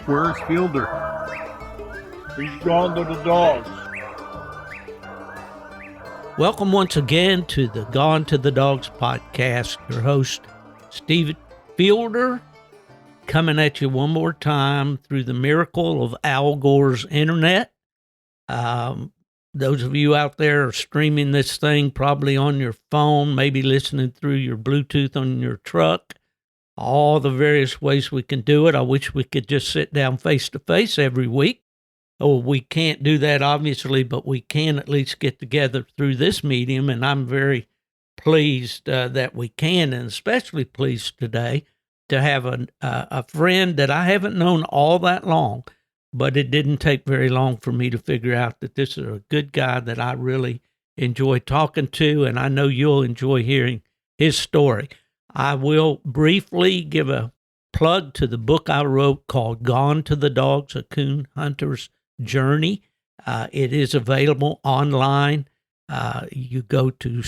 Where's Fielder? He's gone to the dogs. Welcome once again to the Gone to the Dogs podcast. Your host, Steve Fielder, coming at you one more time through the miracle of Al Gore's internet. Those of you out there are streaming this thing probably on your phone, maybe listening through your Bluetooth on your truck. All the various ways we can do it. I wish we could just sit down face to face every week. Oh, we can't do that, obviously, but we can at least get together through this medium, and I'm very pleased that we can, and especially pleased today to have a friend that I haven't known all that long, but it didn't take very long for me to figure out that this is a good guy that I really enjoy talking to, and I know you'll enjoy hearing his story. I will briefly give a plug to the book I wrote called Gone to the Dogs, A Coon Hunter's Journey. It is available online. You go to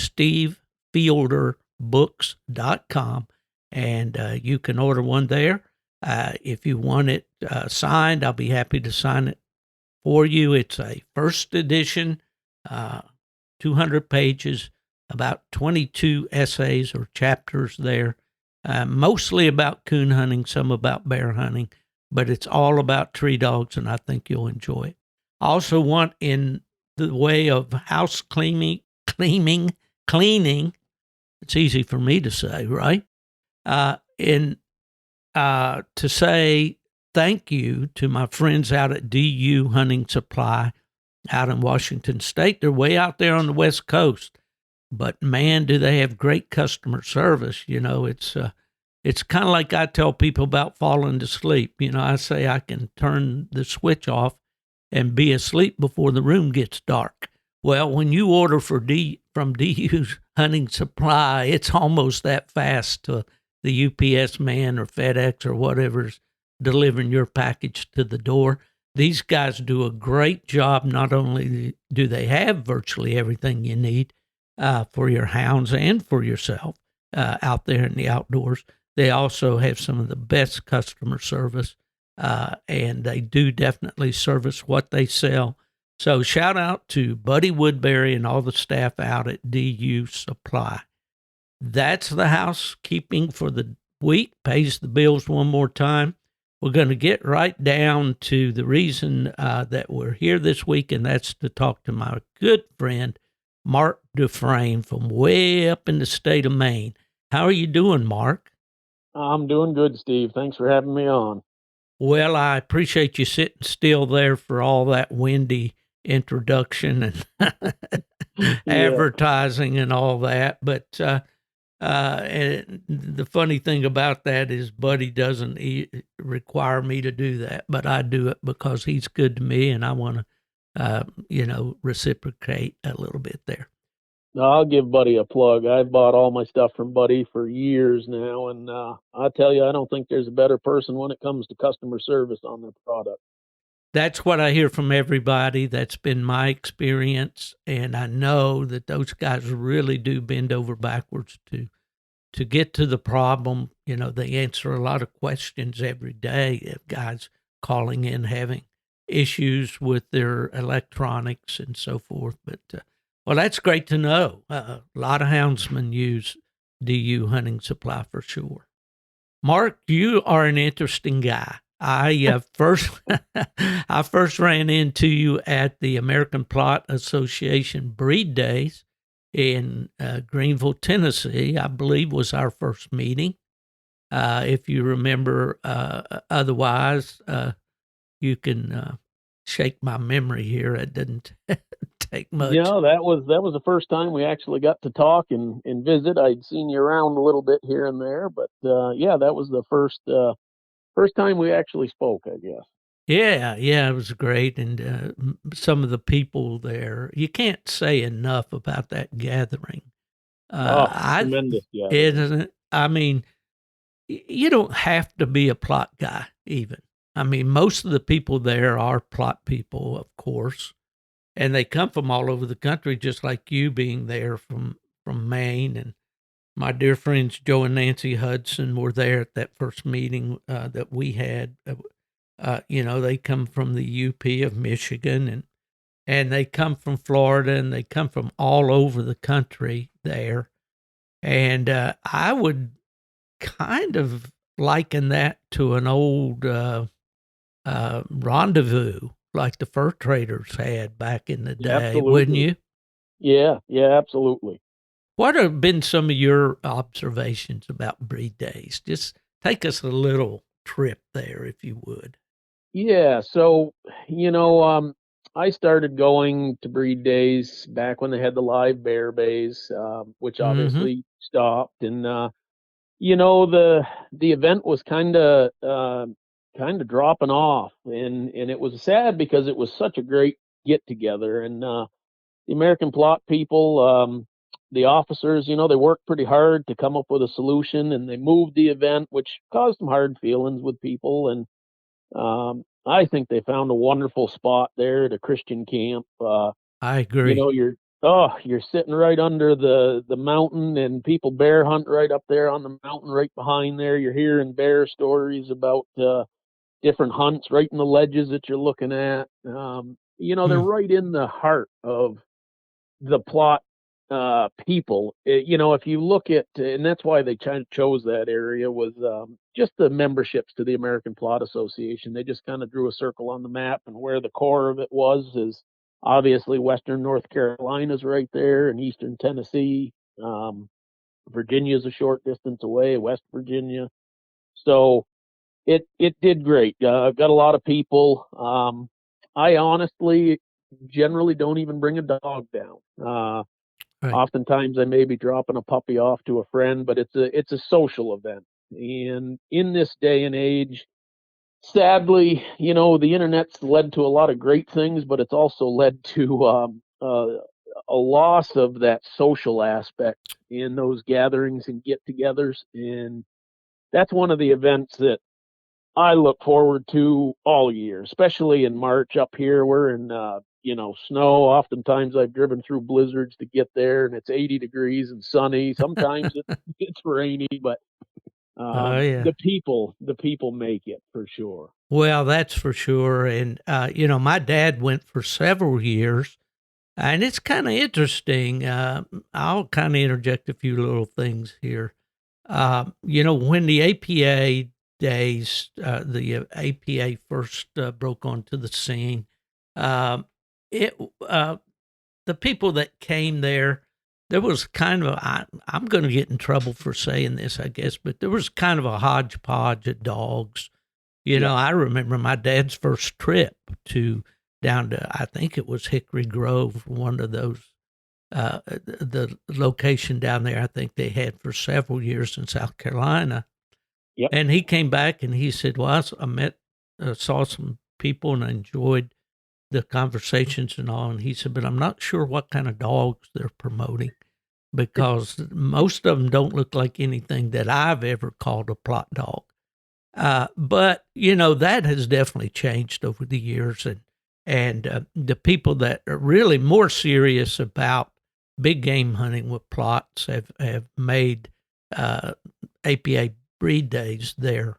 stevefielderbooks.com and you can order one there. If you want it signed, I'll be happy to sign it for you. It's a first edition, 200 pages, about 22 essays or chapters there, mostly about coon hunting, some about bear hunting, but it's all about tree dogs, and I think you'll enjoy it. I also want, in the way of house cleaning, it's easy for me to say, right? To say thank you to my friends out at DU Hunting Supply out in Washington State. They're way out there on the West Coast. But man, do they have great customer service. You know, it's kind of like I tell people about falling to sleep. You know, I say I can turn the switch off and be asleep before the room gets dark. Well, when you order from DU's Hunting Supply, it's almost that fast to the UPS man or FedEx or whatever's delivering your package to the door. These guys do a great job. Not only do they have virtually everything you need, for your hounds and for yourself out there in the outdoors, they also have some of the best customer service, and they do definitely service what they sell. So shout out to Buddy Woodbury and all the staff out at DU Supply. That's the housekeeping for the week. Pays the bills one more time. We're going to get right down to the reason that we're here this week, and that's to talk to my good friend, Mark Dufresne from way up in the state of Maine. How are you doing, Mark? I'm doing good, Steve. Thanks for having me on. Well, I appreciate you sitting still there for all that windy introduction and advertising and all that. But and the funny thing about that is Buddy doesn't require me to do that, but I do it because he's good to me, and I want to reciprocate a little bit there. I'll give Buddy a plug. I've bought all my stuff from Buddy for years now, and I tell you, I don't think there's a better person when it comes to customer service on their product. That's what I hear from everybody. That's been my experience, and I know that those guys really do bend over backwards to get to the problem. You know, they answer a lot of questions every day of guys calling in having issues with their electronics and so forth. But, well, that's great to know. A lot of houndsmen use DU Hunting Supply for sure. Mark, you are an interesting guy. I first ran into you at the American Plott Association Breed Days in Greenville, Tennessee, I believe was our first meeting. If you remember, otherwise, you can shake my memory here. It didn't take much. You know, that was the first time we actually got to talk and visit. I'd seen you around a little bit here and there, but yeah, that was the first time we actually spoke, I guess. Yeah, it was great, and some of the people there, you can't say enough about that gathering. Tremendous gathering. Isn't it? I mean, you don't have to be a Plott guy, even. I mean, most of the people there are Plott people, of course, and they come from all over the country, just like you being there from Maine. And my dear friends Joe and Nancy Hudson were there at that first meeting that we had. They come from the UP of Michigan, and they come from Florida, and they come from all over the country there. And I would kind of liken that to an old rendezvous like the fur traders had back in the day, wouldn't Absolutely. you? Yeah, yeah, absolutely. What have been some of your observations about breed days? Just take us a little trip there, if you would. Yeah, so you know, I started going to breed days back when they had the live bear bays, which Mm-hmm. obviously stopped, and you know, the event was kind of dropping off, and it was sad because it was such a great get together, and the American Plott people, the officers, you know, they worked pretty hard to come up with a solution, and they moved the event, which caused some hard feelings with people, and I think they found a wonderful spot there at a Christian camp. I You agree. know, you're sitting right under the mountain, and people bear hunt right up there on the mountain right behind there. You're hearing bear stories about different hunts right in the ledges that you're looking at. You know, they're Mm, right in the heart of the Plott people. You know, if you look at, and that's why they chose that area, was just the memberships to the American Plott Association. They just kind of drew a circle on the map, and where the core of it was is obviously Western North Carolina's right there, and Eastern Tennessee. Um, Virginia's a short distance away, West Virginia. So it did great. Got a lot of people. I honestly generally don't even bring a dog down. right. Oftentimes I may be dropping a puppy off to a friend, but it's a social event. And in this day and age, sadly, you know, the internet's led to a lot of great things, but it's also led to a loss of that social aspect in those gatherings and get-togethers. And that's one of the events that I look forward to all year, especially in March up here. We're in, you know, snow. Oftentimes I've driven through blizzards to get there, and it's 80 degrees and sunny. Sometimes it's rainy, but Oh, yeah. the people make it for sure. Well, that's for sure. And, my dad went for several years, and it's kind of interesting. I'll kind of interject a few little things here. When the APA days, the APA first broke onto the scene, um, it the people that came there was kind of I'm going to get in trouble for saying this, I guess, but there was kind of a hodgepodge of dogs. Yeah, I remember my dad's first trip to down to I think it was Hickory Grove, one of those the location down there. I think they had for several years in South Carolina, yep. and he came back and he said, "Well, I met, saw some people and I enjoyed the conversations and all." And he said, "But I'm not sure what kind of dogs they're promoting because most of them don't look like anything that I've ever called a Plott dog." But that has definitely changed over the years, and the people that are really more serious about big game hunting with Plotts have made uh, APA breed days their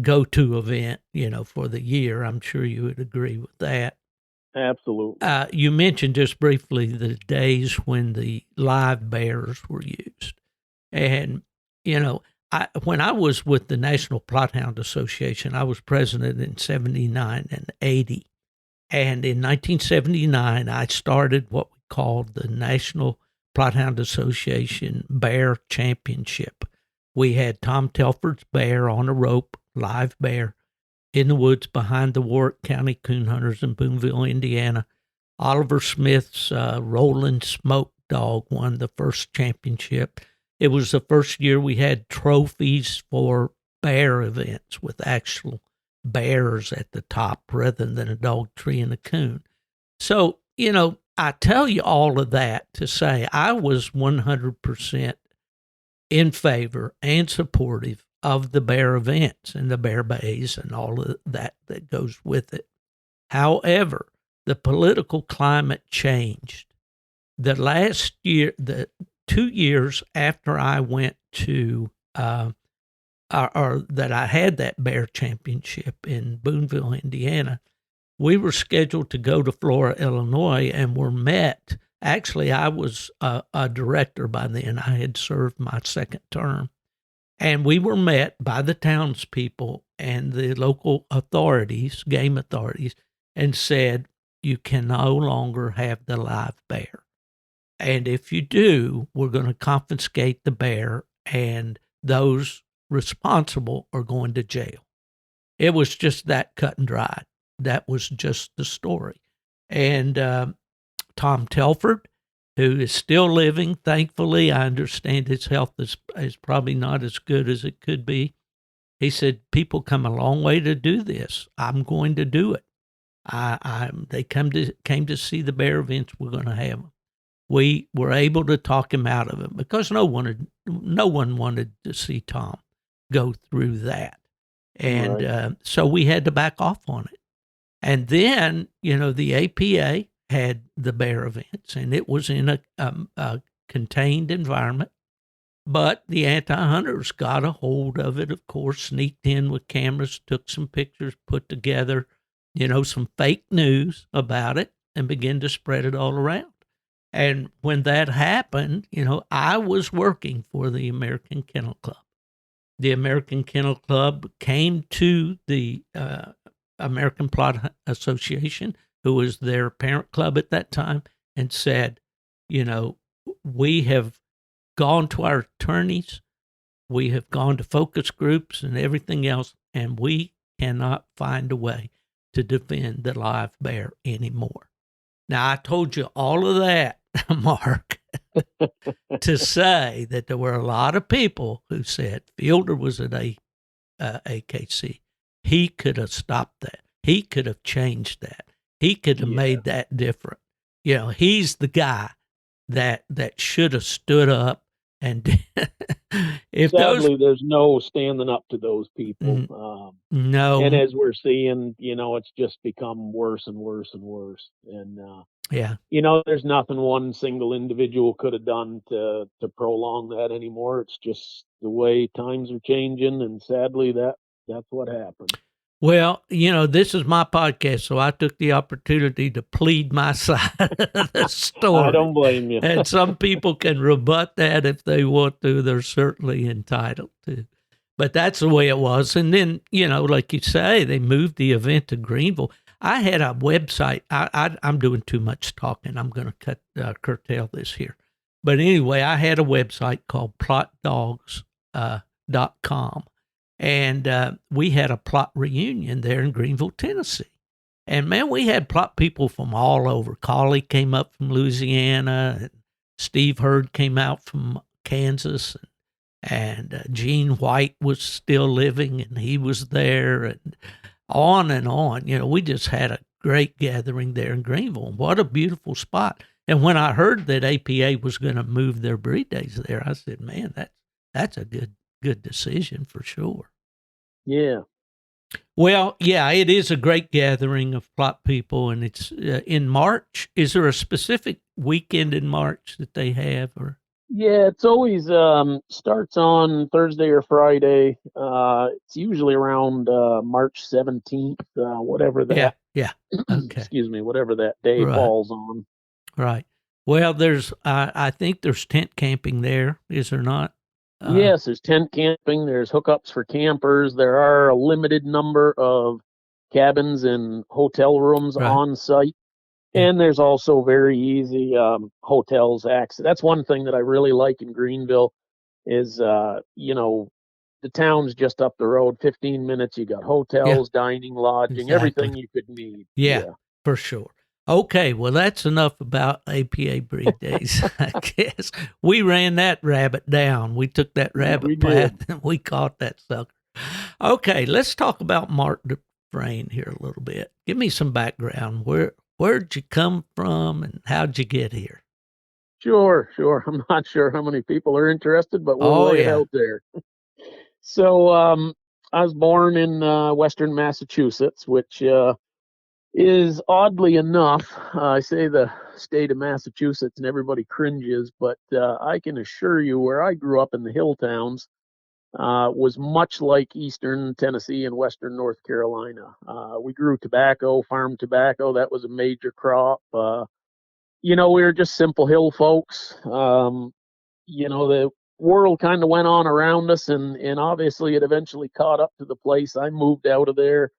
go-to event, for the year. I'm sure you would agree with that. Absolutely. You mentioned just briefly the days when the live bears were used. And, you know, when I was with the National Plothound Association, I was president in 79 and 80. And in 1979, I started what we called the National Plothound Association Bear Championship. We had Tom Telford's bear on a rope, live bear, in the woods behind the Warwick County Coon Hunters in Boonville, Indiana. Oliver Smith's Rolling Smoke dog won the first championship. It was the first year we had trophies for bear events with actual bears at the top rather than a dog tree and a coon. So, I tell you all of that to say I was 100% in favor and supportive of the bear events and the bear bays and all of that goes with it. However, the political climate changed. The last year, the 2 years after I went to or that I had that bear championship in Boonville, Indiana, we were scheduled to go to Flora, Illinois, and were met. Actually, I was a director by then. I had served my second term. And we were met by the townspeople and the local authorities, game authorities, and said, you can no longer have the live bear. And if you do, we're going to confiscate the bear, and those responsible are going to jail. It was just that cut and dried. That was just the story. And Tom Telford, who is still living, thankfully, I understand his health is probably not as good as it could be. He said, people come a long way to do this. I'm going to do it. They came to see the bear events. We're going to have them. We were able to talk him out of it because no one wanted to see Tom go through that. And Right. So we had to back off on it. And then, the APA had the bear events, and it was in a contained environment. But the anti-hunters got a hold of it, of course, sneaked in with cameras, took some pictures, put together, some fake news about it, and began to spread it all around. And when that happened, I was working for the American Kennel Club. The American Kennel Club came to the American Plott Association, who was their parent club at that time, and said, we have gone to our attorneys, we have gone to focus groups and everything else, and we cannot find a way to defend the live bear anymore. Now, I told you all of that, Mark, to say that there were a lot of people who said Fielder was at AKC. He could have stopped that. He could have changed that. He could have made that different. He's the guy that should have stood up. And if Sadly, there's no standing up to those people. No. And as we're seeing, it's just become worse and worse and worse. And Yeah. There's nothing one single individual could have done to prolong that anymore. It's just the way times are changing, and sadly, that's what happened. Well, this is my podcast, so I took the opportunity to plead my side of the story. I don't blame you. And some people can rebut that if they want to. They're certainly entitled to. But that's the way it was. And then, like you say, they moved the event to Greenville. I had a website. I'm doing too much talking. I'm going to curtail this here. But anyway, I had a website called plottdogs.com. And we had a Plott reunion there in Greenville, Tennessee. And, man, we had Plott people from all over. Collie came up from Louisiana, and Steve Hurd came out from Kansas, and Gene White was still living, and he was there, and on and on. We just had a great gathering there in Greenville. What a beautiful spot. And when I heard that APA was going to move their breed days there, I said, man, that's a good decision for sure. Yeah. Well, yeah, it is a great gathering of Plott people, and it's in March. Is there a specific weekend in March that they have, or? Yeah, it's always starts on Thursday or Friday. It's usually around March 17th, whatever that. Yeah. Okay. Excuse me, whatever that day falls on. Right. Well, I think there's tent camping there, is there not? Yes, there's tent camping. There's hookups for campers. There are a limited number of cabins and hotel rooms on site. Yeah. And there's also very easy hotels access. That's one thing that I really like in Greenville is, the town's just up the road, 15 minutes. You got hotels, dining, lodging, everything you could need. Yeah, for sure. Okay, well, that's enough about APA breed days, I guess. We ran that rabbit down. We took that rabbit path and we caught that sucker. Okay, let's talk about Mark Dufresne here a little bit. Give me some background. Where'd you come from and how'd you get here? Sure. I'm not sure how many people are interested, but we'll lay it out there. So I was born in Western Massachusetts, which is oddly enough, I say the state of Massachusetts and everybody cringes, but I can assure you where I grew up in the hill towns, was much like eastern Tennessee and western North Carolina. We grew tobacco, farm tobacco. That was a major crop. We were just simple hill folks. The world kind of went on around us, and obviously it eventually caught up to the place. I moved out of there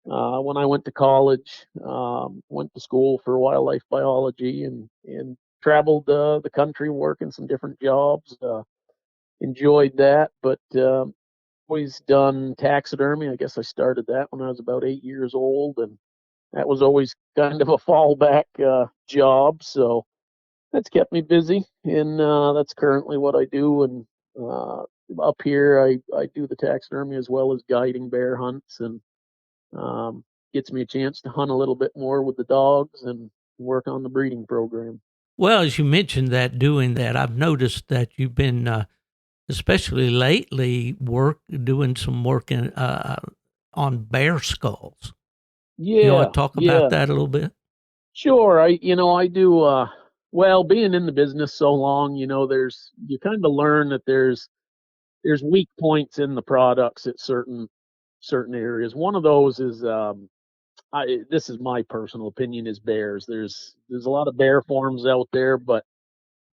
when I went to college, went to school for wildlife biology, and traveled the country working some different jobs. Enjoyed that, but always done taxidermy. I guess I started that when I was about 8 years old, and that was always kind of a fallback job. So that's kept me busy, and that's currently what I do. And uh, up here, I do the taxidermy as well as guiding bear hunts, and um, gets me a chance to hunt a little bit more with the dogs and work on the breeding program. Well, as you mentioned that doing that, I've noticed that you've been, especially lately, doing some work on bear skulls. You want Yeah, to talk about yeah, that a little bit? sure. I do. Well, being in the business so long, you kind of learn that there's weak points in the products at certain areas. One of those is this is my personal opinion, is bears. There's a lot of bear forms out there, but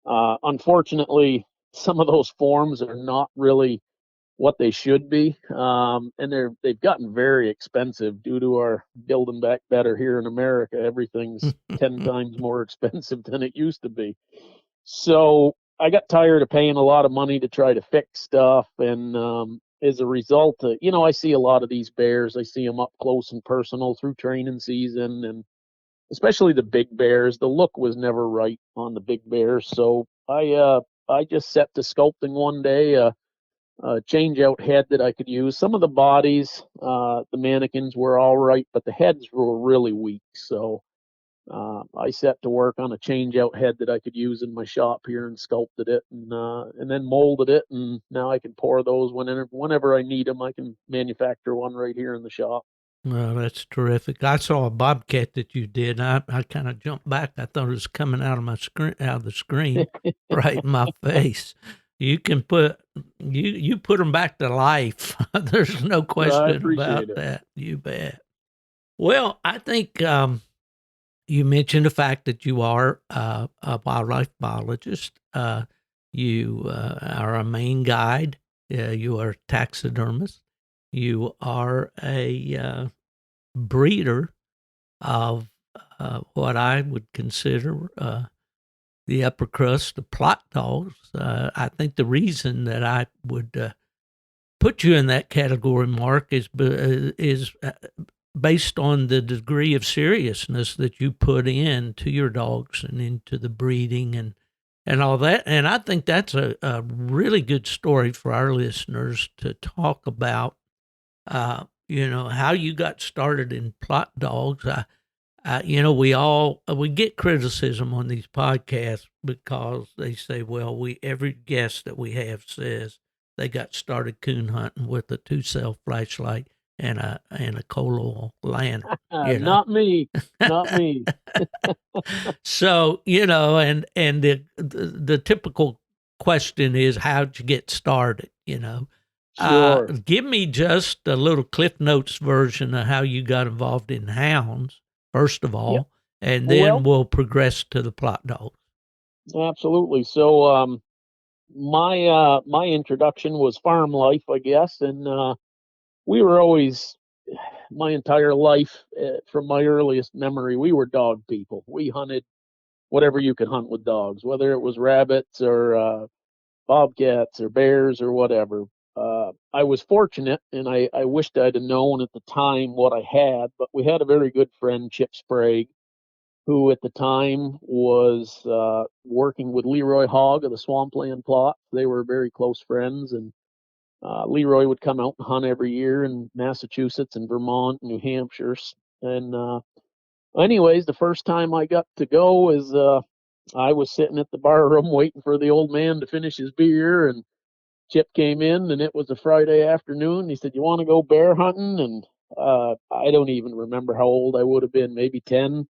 unfortunately, some of those forms are not really what they should be, and they've gotten very expensive due to our building back better here in America. Everything's 10 times more expensive than it used to be. So I got tired of paying a lot of money to try to fix stuff, and as a result, I see a lot of these bears. I see them up close and personal through training season, and especially the big bears. The look was never right on the big bears, so I just set to sculpting one day a change out head that I could use. Some of the bodies, the mannequins were all right, but the heads were really weak. So I set to work on a change out head that I could use in my shop here and sculpted it, and then molded it, and now I can pour those whenever I need them. I can manufacture one right here in the shop. Well, that's terrific. I saw a bobcat that you did. I kind of jumped back. I thought it was coming out of my screen, out of the screen, right in my face. You can you put them back to life. There's no I question appreciate about it. that. You bet. Well, I think you mentioned the fact that you are a wildlife biologist. You are a Maine guide. You are a taxidermist. You are a breeder of what I would consider the upper crust, the Plott dogs. I think the reason that I would put you in that category, Mark, is based on the degree of seriousness that you put into your dogs and into the breeding and all that. And I think that's a really good story for our listeners to talk about. How you got started in Plott dogs. We get criticism on these podcasts because they say, well, every guest that we have says they got started coon hunting with a 2-cell flashlight and a coal oil lantern. Not me, not me. So and the typical question is, how'd you get started? Sure. Give me just a little Cliff Notes version of how you got involved in hounds, first of Yep. all, and then Well, we'll progress to the Plott dogs. absolutely. So, my introduction was farm life, I guess, and we were always my entire life, from my earliest memory, we were dog people. We hunted whatever you could hunt with dogs, whether it was rabbits or bobcats or bears or whatever. I was fortunate, and I wished I'd have known at the time what I had, but we had a very good friend, Chip Sprague, who at the time was working with Leroy Hogg of the Swampland Plott. They were very close friends, and Leroy would come out and hunt every year in Massachusetts and Vermont, and New Hampshire. And anyways, the first time I got to go is I was sitting at the bar room waiting for the old man to finish his beer, and Chip came in, and it was a Friday afternoon. He said, "You want to go bear hunting?" And I don't even remember how old I would have been, maybe 10.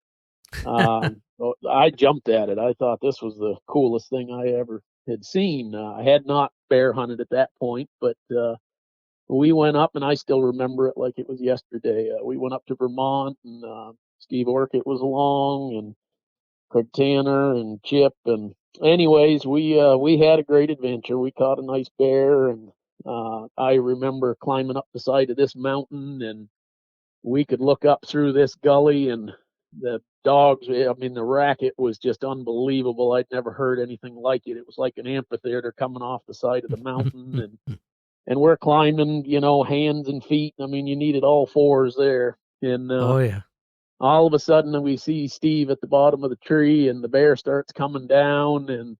I jumped at it. I thought this was the coolest thing I ever had seen. I had not bear hunted at that point, but we went up, and I still remember it like it was yesterday. We went up to Vermont, and Steve Orchid was along, and Craig Tanner and Chip, and anyways, we had a great adventure. We caught a nice bear, and I remember climbing up the side of this mountain, and we could look up through this gully, and the dogs. I mean, the racket was just unbelievable. I'd never heard anything like it. It was like an amphitheater coming off the side of the mountain, and we're climbing, hands and feet. I mean, you needed all fours there, and Oh yeah. all of a sudden we see Steve at the bottom of the tree, and the bear starts coming down, and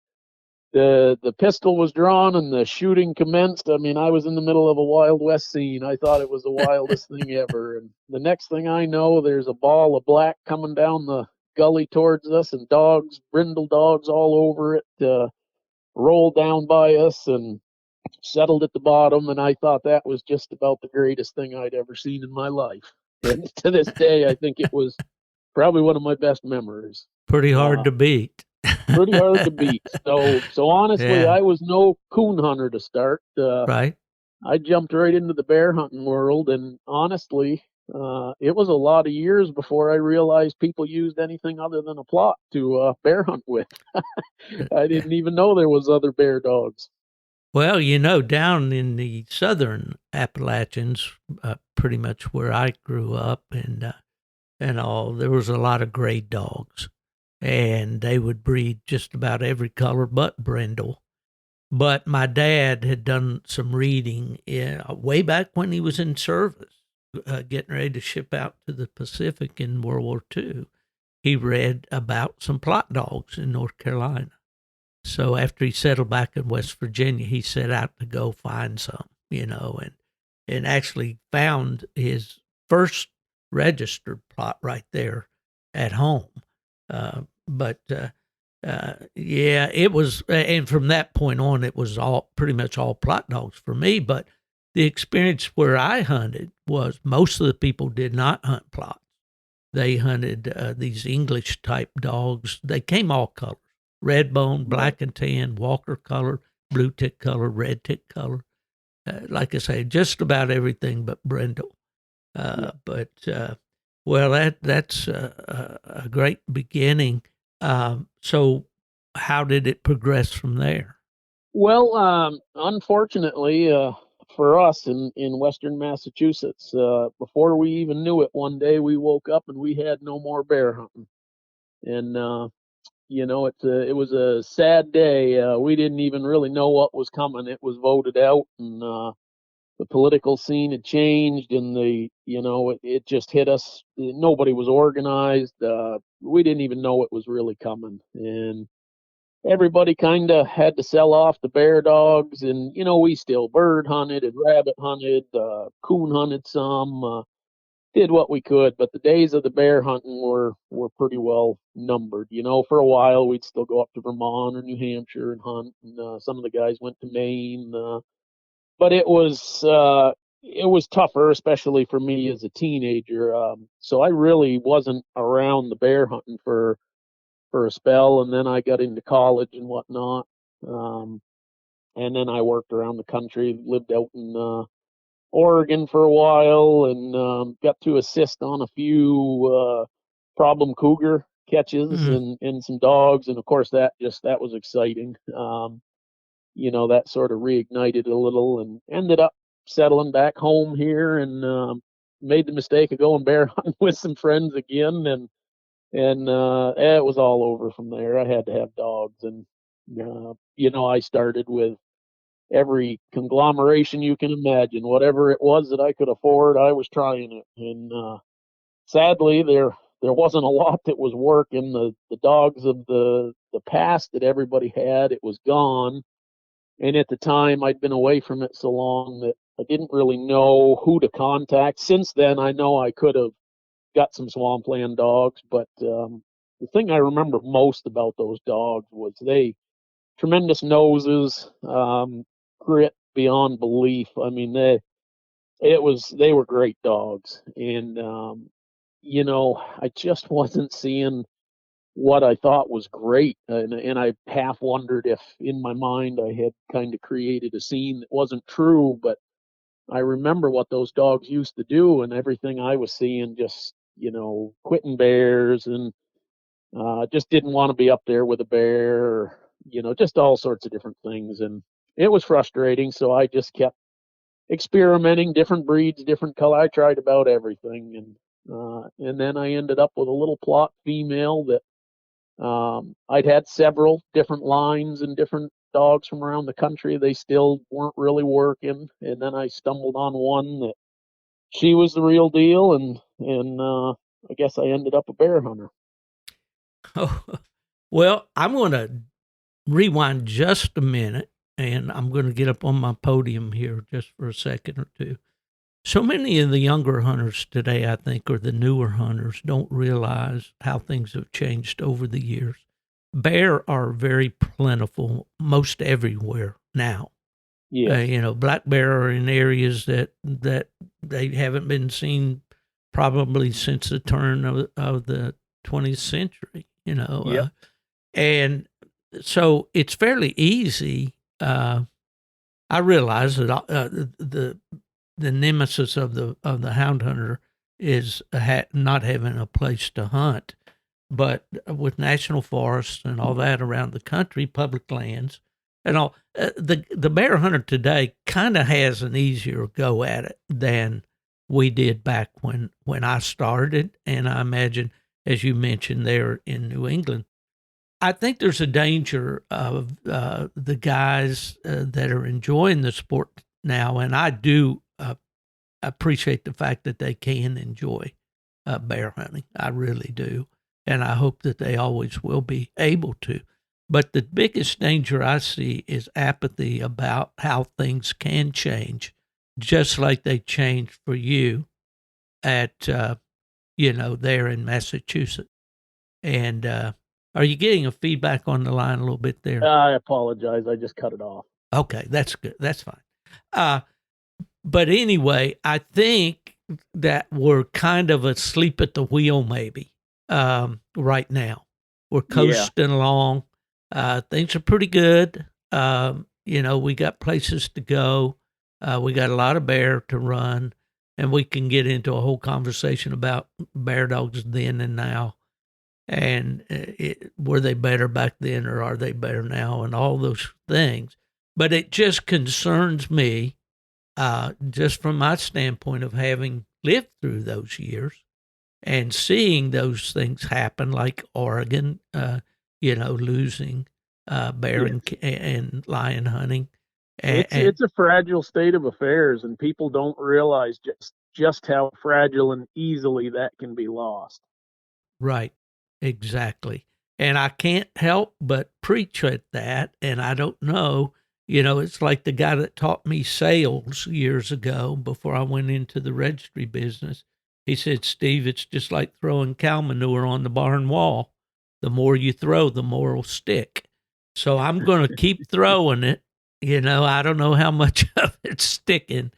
the pistol was drawn and the shooting commenced. I mean, I was in the middle of a Wild West scene. I thought it was the wildest thing ever. And the next thing I know, there's a ball of black coming down the gully towards us, and dogs, brindle dogs all over it, rolled down by us and settled at the bottom. And I thought that was just about the greatest thing I'd ever seen in my life. And to this day, I think it was probably one of my best memories. Pretty hard to beat. Pretty hard to beat. So honestly, Yeah. I was no coon hunter to start. Right. I jumped right into the bear hunting world, and honestly, it was a lot of years before I realized people used anything other than a Plott to bear hunt with. I Yeah. didn't even know there was other bear dogs. Well, down in the southern Appalachians, pretty much where I grew up, and all, there was a lot of gray dogs, and they would breed just about every color but brindle. But my dad had done some reading way back when he was in service, getting ready to ship out to the Pacific in World War II. He read about some Plott dogs in North Carolina. So after he settled back in West Virginia, he set out to go find some, and actually found his first registered Plott right there at home. Yeah, it was, and from that point on, it was all pretty much all Plott dogs for me. But the experience where I hunted was most of the people did not hunt Plott. They hunted these English type dogs. They came all colors: red bone, black and tan, walker color, blue tick color, red tick color. Like I say, just about everything but brindle. But well, that's a great beginning. So, how did it progress from there? Well, unfortunately, for us in Western Massachusetts, before we even knew it, one day we woke up and we had no more bear hunting. And it was a sad day. We didn't even really know what was coming. It was voted out, and the political scene had changed, and it just hit us. Nobody was organized. We didn't even know it was really coming, and everybody kind of had to sell off the bear dogs. And we still bird hunted and rabbit hunted, coon hunted some. Did what we could, but the days of the bear hunting were pretty well numbered. For a while we'd still go up to Vermont or New Hampshire and hunt, and some of the guys went to Maine. But it was tougher, especially for me as a teenager. So I really wasn't around the bear hunting for a spell, and then I got into college and whatnot. Um, and then I worked around the country, lived out in Oregon for a while, and got to assist on a few problem cougar catches Mm, and some dogs. And of course, that was exciting. That sort of reignited a little, and ended up settling back home here, and made the mistake of going bear hunting with some friends again, and it was all over from there. I had to have dogs, and I started with every conglomeration you can imagine. Whatever it was that I could afford, I was trying it. And sadly, there wasn't a lot that was working. The dogs of the past that everybody had, it was gone. And at the time, I'd been away from it so long that I didn't really know who to contact. Since then, I know I could have got some swampland dogs, but the thing I remember most about those dogs was they tremendous noses, grit beyond belief. I mean, they were great dogs, and I just wasn't seeing what I thought was great. And I half wondered if in my mind I had kind of created a scene that wasn't true, but I remember what those dogs used to do, and everything I was seeing, just, quitting bears, and just didn't want to be up there with a bear, or, just all sorts of different things. And it was frustrating. So I just kept experimenting, different breeds, different color. I tried about everything. And then I ended up with a little Plott female that I'd had several different lines and different dogs from around the country. They still weren't really working. And then I stumbled on one that she was the real deal. And I guess I ended up a bear hunter. Oh, well, I'm going to rewind just a minute, and I'm going to get up on my podium here just for a second or two. So many of the younger hunters today, I think, or the newer hunters, don't realize how things have changed over the years. Bear are very plentiful most everywhere now. Yes. Black bear are in areas that they haven't been seen probably since the turn of the 20th century. Yep. And so it's fairly easy. I realize that the nemesis of the hound hunter is not having a place to hunt, but with national forests and all that around the country, public lands, and all, the bear hunter today kind of has an easier go at it than we did back when I started, and I imagine, as you mentioned, there in New England. I think there's a danger of the guys that are enjoying the sport now, and I do appreciate the fact that they can enjoy bear hunting. I really do, and I hope that they always will be able to. But the biggest danger I see is apathy about how things can change, just like they changed for you at there in Massachusetts. And are you getting a feedback on the line a little bit there? I apologize. I just cut it off. Okay, that's good. That's fine. But anyway, I think that we're kind of asleep at the wheel, maybe right now. We're coasting along. Things are pretty good. We got places to go. We got a lot of bear to run, and we can get into a whole conversation about bear dogs then and now. And were they better back then, or are they better now, and all those things. But it just concerns me, just from my standpoint of having lived through those years and seeing those things happen, like Oregon, losing bear and lion hunting. It's a fragile state of affairs, and people don't realize just how fragile and easily that can be lost. Right, exactly. And I can't help but preach at that. And I don't know, it's like the guy that taught me sales years ago before I went into the registry business. He said, Steve, it's just like throwing cow manure on the barn wall. The more you throw, the more it'll stick. So I'm going to keep throwing it. I don't know how much of it's sticking.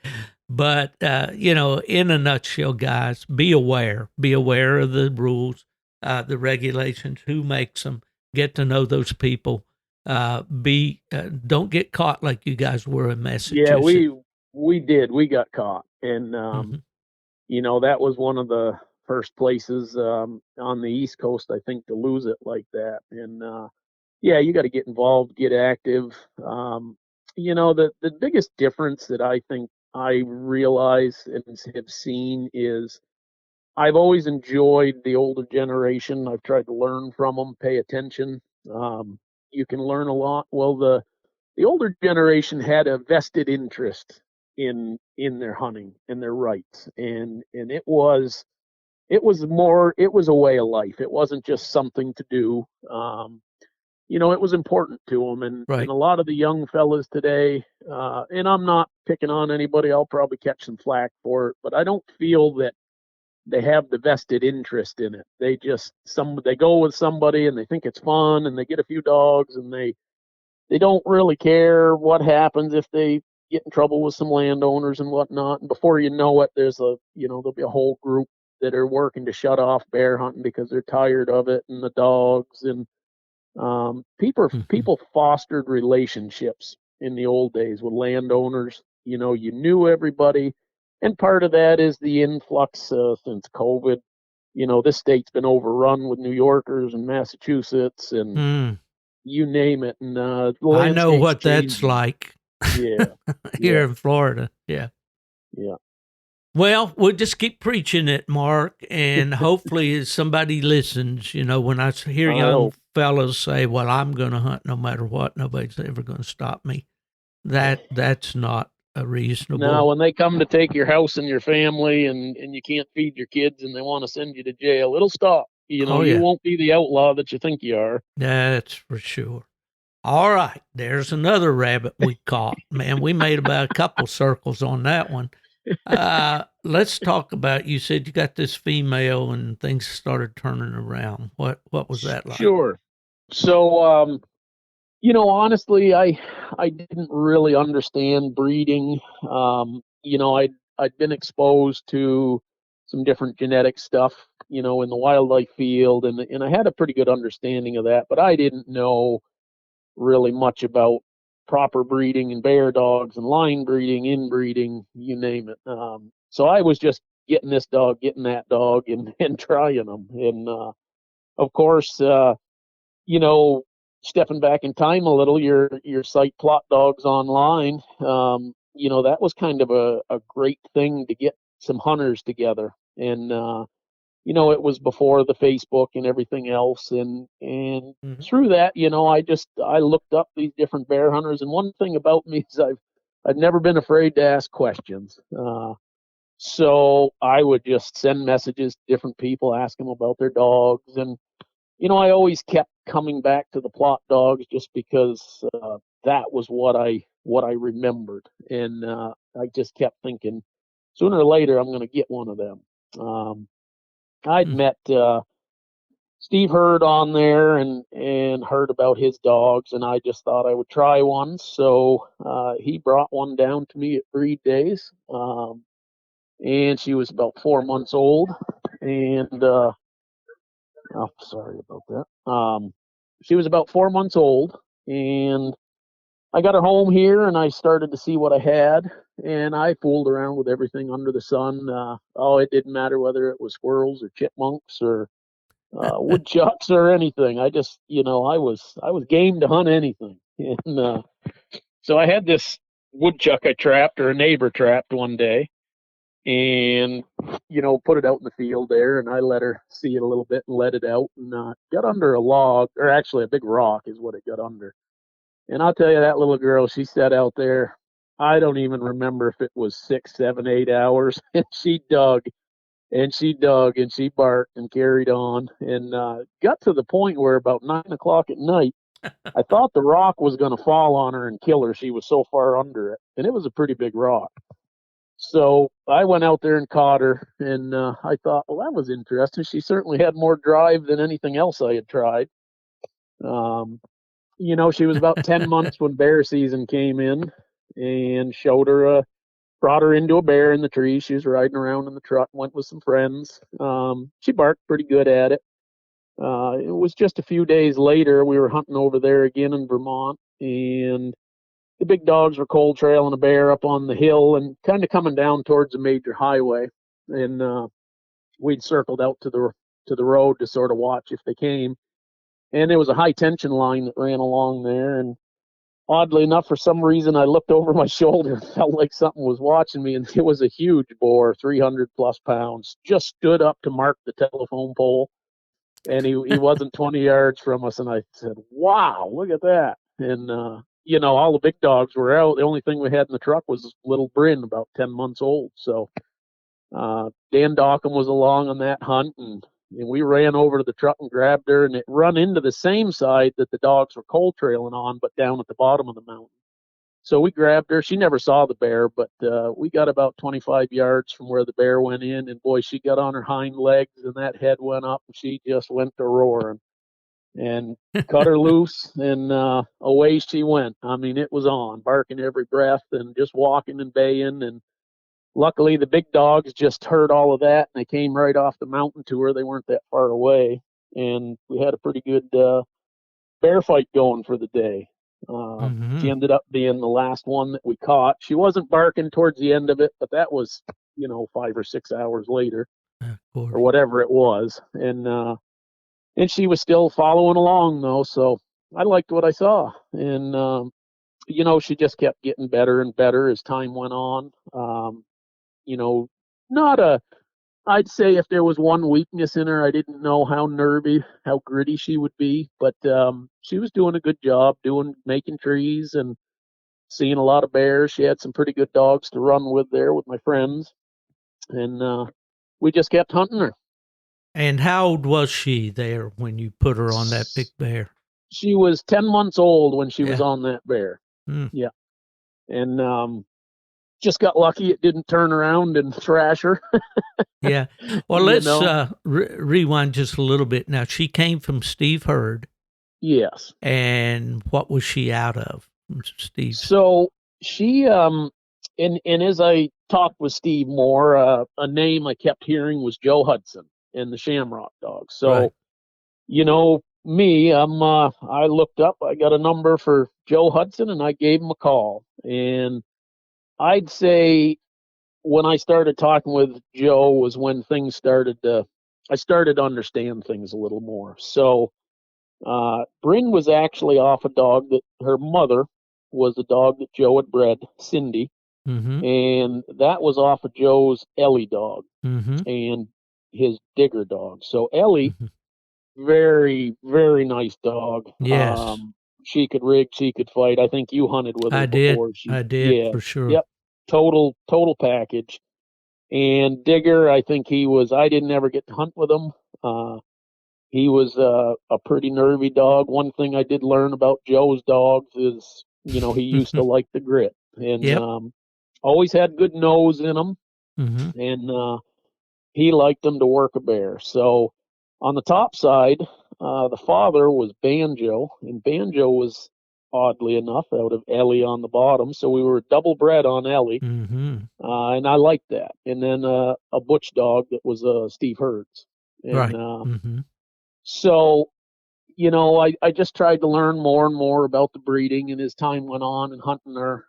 But, in a nutshell, guys, be aware. Be aware of the rules, the regulations, who makes them, get to know those people. Don't get caught like you guys were in Massachusetts. Yeah, we did. We got caught. And, that was one of the first places on the East Coast, I think, to lose it like that. And, you got to get involved, get active. The biggest difference that I think I realize and have seen is I've always enjoyed the older generation. I've tried to learn from them, pay attention. You can learn a lot. Well, the older generation had a vested interest in their hunting and their rights, and it was a way of life. It wasn't just something to do. It was important to them, and Right. a lot of the young fellas today, and I'm not picking on anybody. I'll probably catch some flack for it, but I don't feel that they have the vested interest in it. They go with somebody and they think it's fun, and they get a few dogs, and they don't really care what happens if they get in trouble with some landowners and whatnot. And before you know it, there'll be a whole group that are working to shut off bear hunting because they're tired of it, and the dogs, and Mhm. people fostered relationships in the old days with landowners. You knew everybody, and part of that is the influx since COVID. This state's been overrun with New Yorkers and Massachusetts and Mm. you name it, and the I know landscape's what that's changing. like Yeah, here yeah, in Florida. Yeah. yeah. Well, we'll just keep preaching it, Mark, and hopefully somebody listens. When I hear I young hope. fellows say, "Well, I'm going to hunt no matter what. Nobody's ever going to stop me." That's not a Now, reasonable. when they come to take your house and your family, and you can't feed your kids, and they want to send you to jail, it'll stop. Oh You yeah, won't be the outlaw that you think you are. that's for sure. All right, there's another rabbit we caught. Man, we made about a couple circles on that one. Let's talk about. You said you got this female, and things started turning around. What was that like? Sure. So, honestly, I didn't really understand breeding. I'd been exposed to some different genetic stuff, in the wildlife field, and I had a pretty good understanding of that, but I didn't know really much about proper breeding and bear dogs and line breeding, inbreeding, you name it. So I was just getting this dog, getting that dog, and and trying them, and of course. You know, Stepping back in time a little, your site Plott dogs online, that was kind of a great thing to get some hunters together. And it was before the Facebook and everything else. And Mhm. through that, I looked up these different bear hunters. And one thing about me is I've never been afraid to ask questions. So I would just send messages to different people, ask them about their dogs, and I always kept coming back to the Plott dogs just because that was what I remembered, and I just kept thinking sooner or later I'm going to get one of them. Um, I'd Mm. met Steve Hurd on there and heard about his dogs, and I just thought I would try one. So he brought one down to me at breed days, and she was about 4 months old, and oh, sorry about that. She was about 4 months old, and I got her home here, and I started to see what I had, and I fooled around with everything under the sun. It didn't matter whether it was squirrels or chipmunks or woodchucks or anything. I just, I was game to hunt anything, and so I had this woodchuck I trapped, or a neighbor trapped one day, and put it out in the field there, and I let her see it a little bit and let it out, and got under a log, or actually a big rock is what it got under. And I'll tell you, that little girl, she sat out there, I don't even remember if it was 6, 7, 8 hours, and she dug and she dug and she barked and carried on, and got to the point where about 9 o'clock at night I thought the rock was going to fall on her and kill her, she was so far under it, and it was a pretty big rock. So I went out there and caught her, and I thought, well, that was interesting. She certainly had more drive than anything else I had tried. Um, she was about 10 months when bear season came in, and brought her into a bear in the tree. She was riding around in the truck, went with some friends. She barked pretty good at it. It was just a few days later, we were hunting over there again in Vermont, and the big dogs were cold trailing a bear up on the hill and kind of coming down towards a major highway. And we'd circled out to the road to sort of watch if they came. And there was a high tension line that ran along there. And oddly enough, for some reason, I looked over my shoulder and felt like something was watching me. And it was a huge boar, 300 plus pounds, just stood up to mark the telephone pole. And he wasn't 20 yards from us. And I said, wow, look at that. And, all the big dogs were out. The only thing we had in the truck was little Brin, about 10 months old. So Dan Dockham was along on that hunt, and we ran over to the truck and grabbed her, and it run into the same side that the dogs were cold trailing on, but down at the bottom of the mountain. So we grabbed her. She never saw the bear, but we got about 25 yards from where the bear went in, and boy, she got on her hind legs, and that head went up, and she just went to roaring, and cut her loose, and away she went. I mean, it was on, barking every breath, and just walking and baying, and Luckily, the big dogs just heard all of that, and they came right off the mountain to her. They weren't that far away, and we had a pretty good bear fight going for the day. She Mm-hmm. ended up being the last one that we caught. She wasn't barking towards the end of it, but that was, 5 or 6 hours later Of or course. whatever it was. And she was still following along though, so I liked what I saw. And she just kept getting better and better as time went on. You know, not a I'd say if there was one weakness in her, I didn't know how nervy, how gritty she would be, but she was doing a good job making trees and seeing a lot of bears. She had some pretty good dogs to run with there with my friends, and we just kept hunting her. And how old was she there when you put her on that big bear? She was 10 months old when she was Yeah. on that bear. Mm. Yeah. And just got lucky it didn't turn around and thrash her. Yeah. Well, you let's know? rewind just a little bit. Now, she came from Steve Hurd, Yes. and what was she out of? Steve's. So she and as I talked with Steve more, a name I kept hearing was Joe Hudson and the Shamrock Dog. Right. So, me, I looked up, I got a number for Joe Hudson and I gave him a call. And I'd say when I started talking with Joe was when I started to understand things a little more. So, Brin was actually off a dog that her mother was a dog that Joe had bred, Cindy, Mm-hmm. and that was off of Joe's Ellie dog Mm-hmm. and his Digger dog. So Ellie, Mm-hmm. very, very nice dog. Yes, She could rig, she could fight. I think you hunted with her I did. before. I did Yeah, for sure. yep, total package. And Digger, I think I didn't ever get to hunt with him. Uh, he was a pretty nervy dog. One thing I did learn about Joe's dogs is, he used to like the grit and Yep. always had good nose in him, Mm-hmm. and he liked them to work a bear. So on the top side, the father was Banjo, and Banjo was oddly enough out of Ellie on the bottom. So we were double bred on Ellie, Mm-hmm. and I liked that. And then a butch dog that was Steve Hurd's, and Right. Mm-hmm. so I just tried to learn more and more about the breeding, and as time went on and hunting her,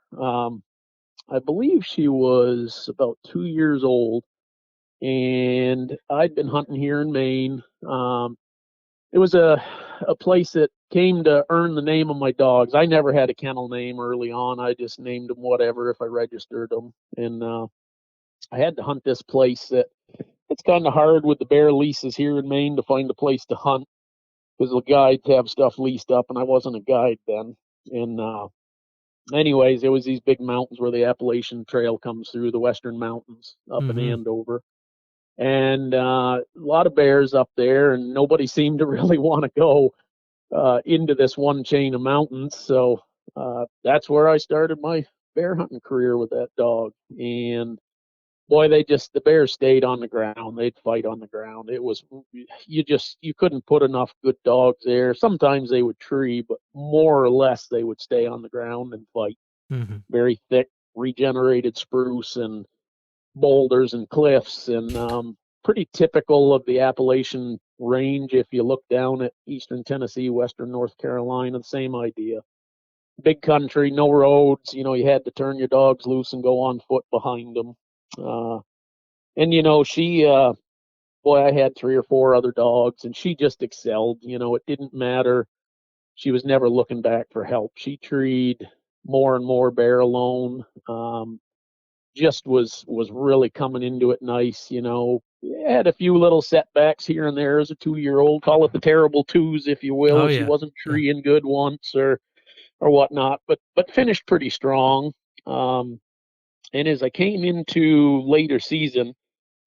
I believe she was about 2 years old, and I'd been hunting here in Maine. It was a place that came to earn the name of my dogs. I never had a kennel name early on. I just named them whatever if I registered them, and I had to hunt this place that it's kind of hard with the bear leases here in Maine to find a place to hunt because the guides have stuff leased up, and I wasn't a guide then. And anyways, there was these big mountains where the Appalachian Trail comes through the Western Mountains up in Mm-hmm. Andover, and a lot of bears up there, and nobody seemed to really want to go into this one chain of mountains. So that's where I started my bear hunting career with that dog, and boy, the bears stayed on the ground. They'd fight on the ground. It was you couldn't put enough good dogs there. Sometimes they would tree, but more or less they would stay on the ground and fight. Mm-hmm. Very thick, regenerated spruce and boulders and cliffs, and pretty typical of the Appalachian range. If you look down at eastern Tennessee, western North Carolina, the same idea. Big country, no roads. You had to turn your dogs loose and go on foot behind them. Uh, and she, boy, I had three or four other dogs, and she just excelled. It didn't matter. She was never looking back for help. She treed more and more bear alone. Just was really coming into it nice. Had a few little setbacks here and there as a 2 year old. Call it the terrible twos, if you Oh will. She yeah. wasn't Yeah. treeing good once or whatnot, but finished pretty strong. Um, and as I came into later season,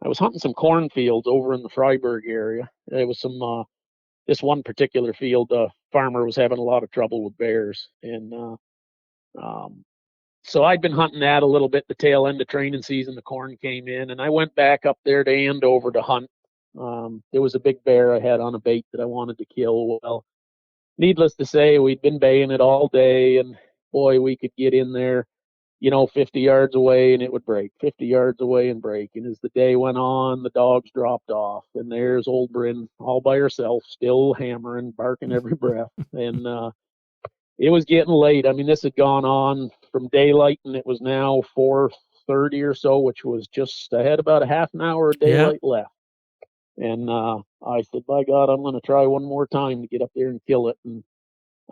I was hunting some cornfields over in the Freiburg area. There was some this one particular field, the farmer was having a lot of trouble with bears, and um, so I'd been hunting that a little bit. The tail end of training season, the corn came in, and I went back up there to Andover to hunt. There was a big bear I had on a bait that I wanted to kill. Well, needless to say, we'd been baying it all day, and boy, we could get in there. 50 yards away and it would break, 50 yards away and break. And as the day went on, the dogs dropped off. And there's old Brin all by herself, still hammering, barking every breath. And it was getting late. I mean, this had gone on from daylight and it was now 4:30 or so, which was just, I had about a half an hour of Yeah. daylight left. And I said, by God, I'm going to try one more time to get up there and kill it. And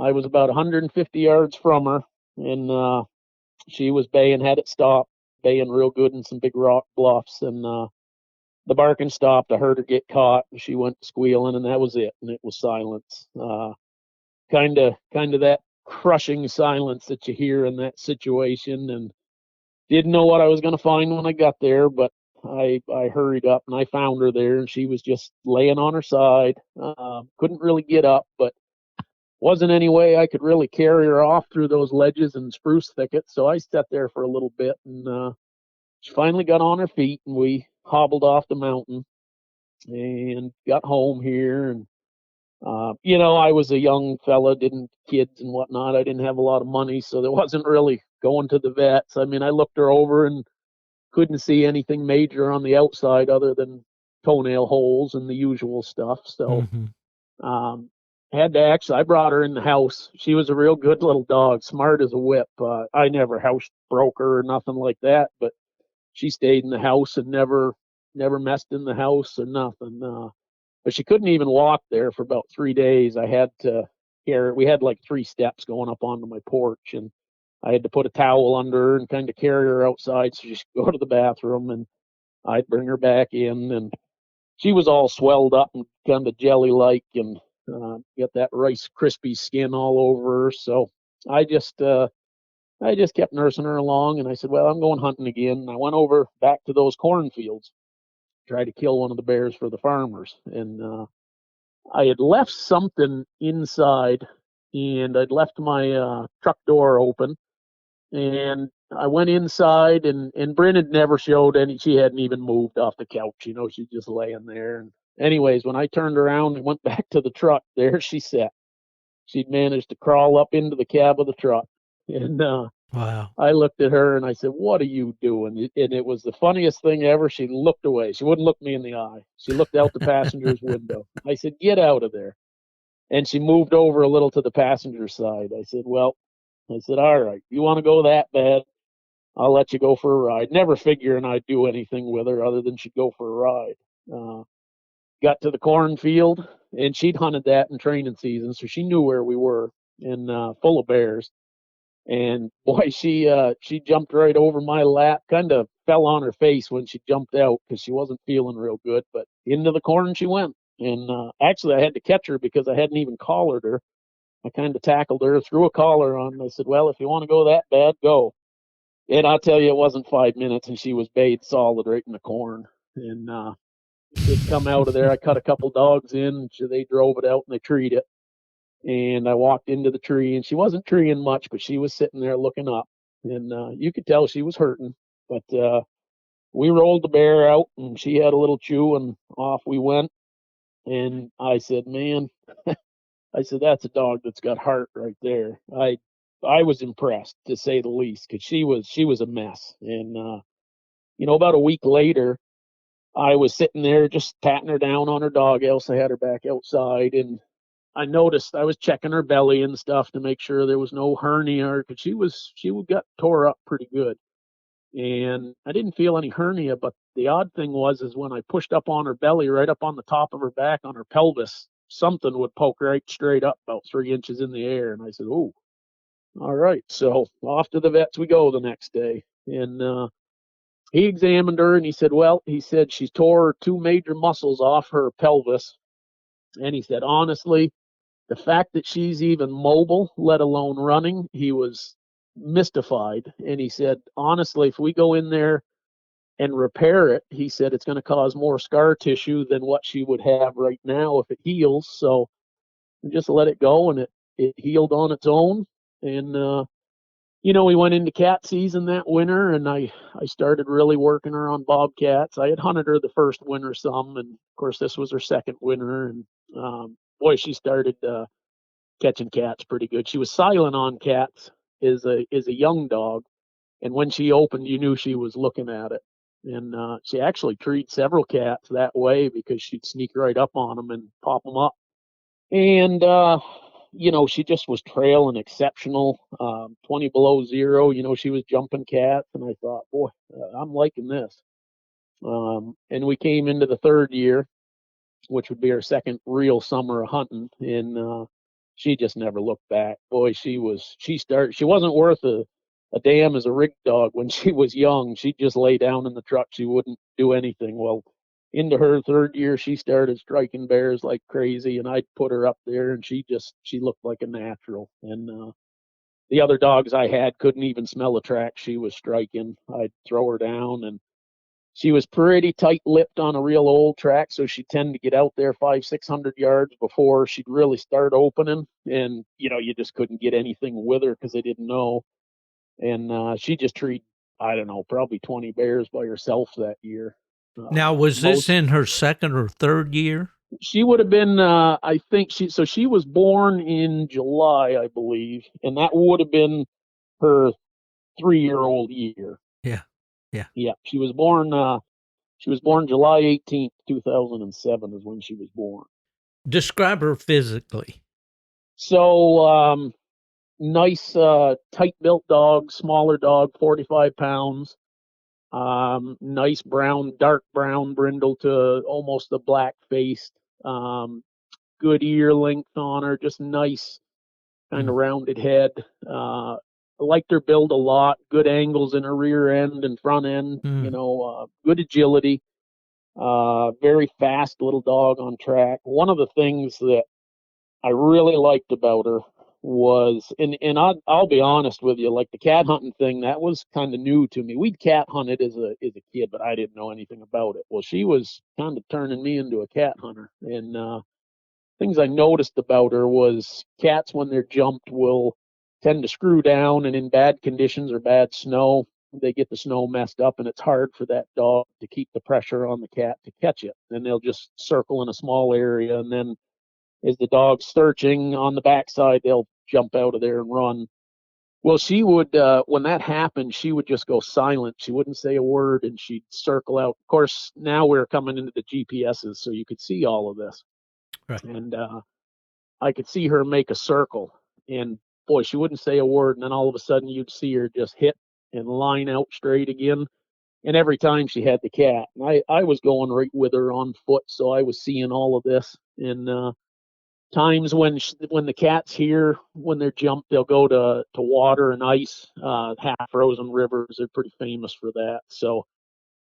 I was about 150 yards from her. And she was baying, had it stopped, baying real good in some big rock bluffs, and the barking stopped. I heard her get caught, and she went squealing, and that was it. And it was silence. Kind of that crushing silence that you hear in that situation. And didn't know what I was going to find when I got there, but I hurried up and I found her there, and she was just laying on her side. Couldn't really get up, but wasn't any way I could really carry her off through those ledges and spruce thickets. So I sat there for a little bit, and she finally got on her feet, and we hobbled off the mountain and got home here. And I was a young fella, didn't kids and whatnot. I didn't have a lot of money, so there wasn't really going to the vets. I mean, I looked her over and couldn't see anything major on the outside other than toenail holes and the usual stuff. So Mm-hmm. um, I brought her in the house. She was a real good little dog, smart as a whip. I never house broke her or nothing like that, but she stayed in the house and never messed in the house or nothing. But she couldn't even walk there for about 3 days. I had to carry. We had like 3 steps going up onto my porch, and I had to put a towel under her and kind of carry her outside so she could go to the bathroom, and I'd bring her back in, and she was all swelled up and kind of jelly like, and got that Rice crispy skin all over her. So I just uh, I just kept nursing her along, and I said, well, I'm going hunting again. And I went over back to those cornfields, tried to kill one of the bears for the farmers, and I had left something inside, and I'd left my truck door open, and I went inside, and Brin had never showed any. She hadn't even moved off the couch. She's just laying there. And anyways, when I turned around and went back to the truck, there she sat. She'd managed to crawl up into the cab of the truck, and Wow. I looked at her and I said, "What are you doing?" And it was the funniest thing ever. She looked away. She wouldn't look me in the eye. She looked out the passenger's window. I said, "Get out of there." And she moved over a little to the passenger side. I said, all right, you want to go that bad? I'll let you go for a ride. Never figuring I'd do anything with her other than she'd go for a ride. Uh, got to the cornfield, and she'd hunted that in training season, so she knew where we were, and full of bears. And boy, she jumped right over my lap, kind of fell on her face when she jumped out because she wasn't feeling real good. But into the corn she went, and actually I had to catch her because I hadn't even collared her. I kind of tackled her, threw a collar on, and I said, "Well, if you want to go that bad, go." And I'll tell you, it wasn't 5 minutes, and she was bayed solid right in the corn. And it come out of there. I cut a couple dogs in. So they drove it out and they treed it. And I walked into the tree, and she wasn't treeing much, but she was sitting there looking up, and you could tell she was hurting. But we rolled the bear out, and she had a little chew, and off we went. And I said, "Man," I said, "that's a dog that's got heart right there." I was impressed to say the least because she was a mess. And about a week later, I was sitting there just patting her down on her dog. Elsa had her back outside, and I noticed I was checking her belly and stuff to make sure there was no hernia because she got tore up pretty good. And I didn't feel any hernia, but the odd thing was is when I pushed up on her belly, right up on the top of her back, on her pelvis, something would poke right straight up about 3 inches in the air. And I said, "Oh, all right." So off to the vets we go the next day. And he examined her and he said, well, he said she's tore two major muscles off her pelvis. And he said, honestly, the fact that she's even mobile, let alone running, he was mystified. And he said, honestly, if we go in there and repair it, he said it's going to cause more scar tissue than what she would have right now if it heals. So just let it go. And it healed on its own. And we went into cat season that winter, and I started really working her on bobcats. I had hunted her the first winter some, and of course this was her second winter, and boy, she started catching cats pretty good. She was silent on cats as a young dog, And when she opened, you knew she was looking at it. And she actually treated several cats that way because she'd sneak right up on them and pop them up. And she just was trailing exceptional. 20 below zero. She was jumping cats, and I thought, boy, I'm liking this. And we came into the third year, which would be her second real summer of hunting, and she just never looked back. Boy, she wasn't worth a damn as a rig dog when she was young. She'd just lay down in the truck. She wouldn't do anything. Well, into her third year, she started striking bears like crazy, and I'd put her up there, and she looked like a natural. And the other dogs I had couldn't even smell a track she was striking. I'd throw her down, and she was pretty tight-lipped on a real old track, so she'd tend to get out there 500-600 yards before she'd really start opening. And you just couldn't get anything with her because they didn't know. And she just treated, I don't know, probably 20 bears by herself that year. Now, was this Most in her second or third year? She would have been, I think she was born in July, I believe, and that would have been her 3-year-old year. Yeah. Yeah. Yeah, she was born. She was born July 18th, 2007 is when she was born. Describe her physically. So, nice, tight-built dog, smaller dog, 45 pounds. Nice brown, dark brown brindle to almost a black face. Good ear length on her, just nice, kind of rounded head. I liked her build a lot. Good angles in her rear end and front end. Good agility. Very fast little dog on track. One of the things that I really liked about her was, and I'll be honest with you, like the cat hunting thing, that was kind of new to me. We'd cat hunted as a kid, but I didn't know anything about it. Well, she was kind of turning me into a cat hunter, and things I noticed about her was cats when they're jumped will tend to screw down, and in bad conditions or bad snow, they get the snow messed up, and it's hard for that dog to keep the pressure on the cat to catch it. And they'll just circle in a small area, and then as the dog's searching on the backside, they'll jump out of there and run. Well, she would, when that happened, she would just go silent. She wouldn't say a word, and she'd circle out. Of course, now we're coming into the GPSs, so you could see all of this. Right. And I could see her make a circle, and boy, she wouldn't say a word. And then all of a sudden, you'd see her just hit and line out straight again. And every time she had the cat, and I was going right with her on foot, so I was seeing all of this. And times when the cat's here, when they're jumped, they'll go to water and ice, half frozen rivers. They're pretty famous for that. So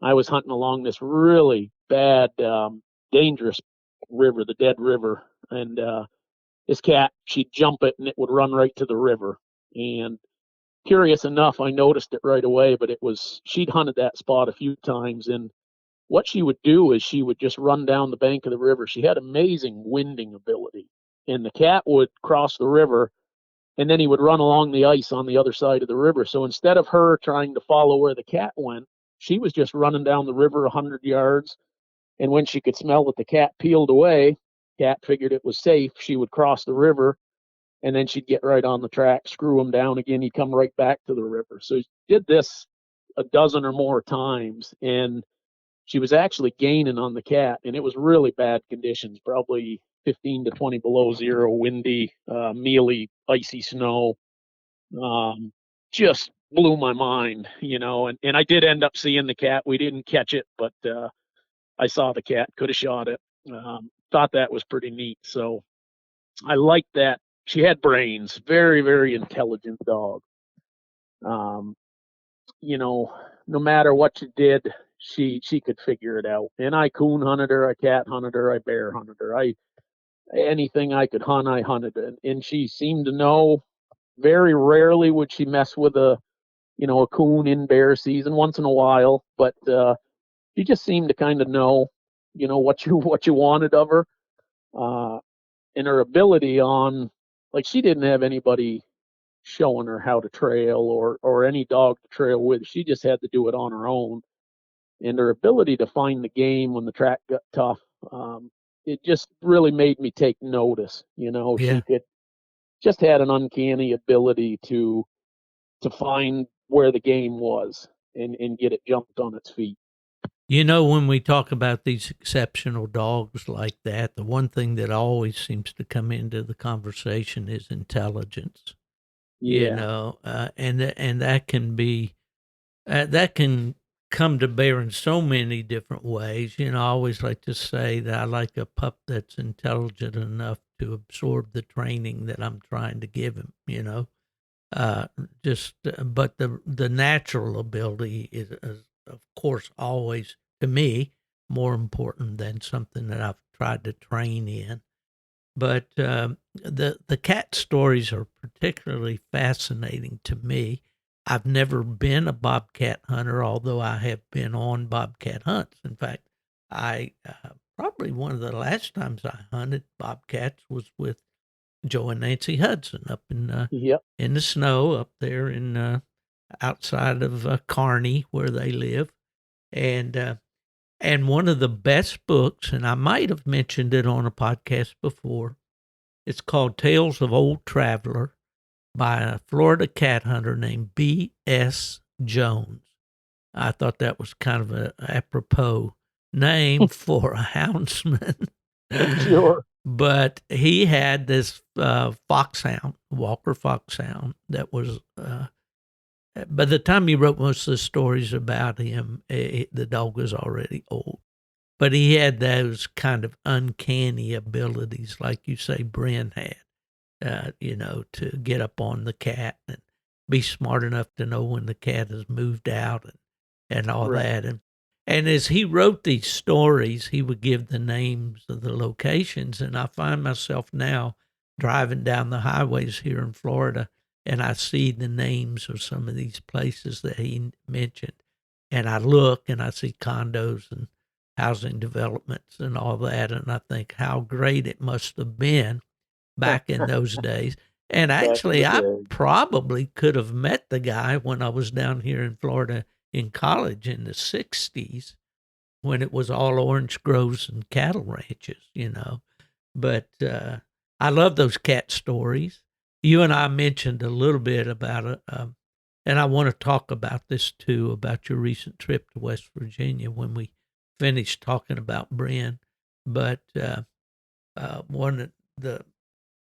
I was hunting along this really bad, dangerous river, the Dead River, and this cat, she'd jump it and it would run right to the river. And curious enough, I noticed it right away, but she'd hunted that spot a few times. And what she would do is she would just run down the bank of the river. She had amazing winding ability. And the cat would cross the river, and then he would run along the ice on the other side of the river. So instead of her trying to follow where the cat went, she was just running down the river 100 yards. And when she could smell that the cat peeled away, cat figured it was safe, she would cross the river, and then she'd get right on the track, screw him down again. He'd come right back to the river. So she did this a dozen or more times, and she was actually gaining on the cat, and it was really bad conditions, probably 15 to 20 below zero, windy, mealy, icy snow. Just blew my mind, and I did end up seeing the cat. We didn't catch it, but I saw the cat, could have shot it. Thought that was pretty neat. So I liked that. She had brains, very, very intelligent dog. Um, no matter what you did, she could figure it out. And I coon hunted her, I cat hunted her, I bear hunted her. Anything I could hunt, I hunted it. And she seemed to know. Very rarely would she mess with a coon in bear season, once in a while, but she just seemed to kind of know, what you wanted of her. Uh, and her ability on, like, she didn't have anybody showing her how to trail or any dog to trail with. She just had to do it on her own. And her ability to find the game when the track got tough, it just really made me take notice. Yeah. She could just had an uncanny ability to find where the game was and get it jumped on its feet. You know, when we talk about these exceptional dogs like that, the one thing that always seems to come into the conversation is intelligence. You Yeah. know, and that can be that can come to bear in so many different ways. You know, I always like to say that I like a pup that's intelligent enough to absorb the training that I'm trying to give him. You know, but the natural ability is of course always to me more important than something that I've tried to train in. But the cat stories are particularly fascinating to me. I've never been a bobcat hunter, although I have been on bobcat hunts. In fact, I probably one of the last times I hunted bobcats was with Joe and Nancy Hudson up Yep. in the snow up there in outside of Kearney where they live, and one of the best books, and I might have mentioned it on a podcast before. It's called Tales of Old Traveler by a Florida cat hunter named B.S. Jones. I thought that was kind of a apropos name for a houndsman. Sure. But he had this foxhound, Walker foxhound, that was, by the time he wrote most of the stories about him, the dog was already old. But he had those kind of uncanny abilities, like you say, Brin had, you know, to get up on the cat and be smart enough to know when the cat has moved out and all Right. that. And as he wrote these stories, he would give the names of the locations. And I find myself now driving down the highways here in Florida, and I see the names of some of these places that he mentioned. And I look and I see condos and housing developments and all that. And I think how great it must have been back in those days. And Back in the actually, I day. probably could have met the guy when I was down here in Florida in college in the 60s when it was all orange groves and cattle ranches, you know. But I love those cat stories. You and I mentioned a little bit about it, and I want to talk about this too, about your recent trip to West Virginia when we finish talking about Brin. But one of the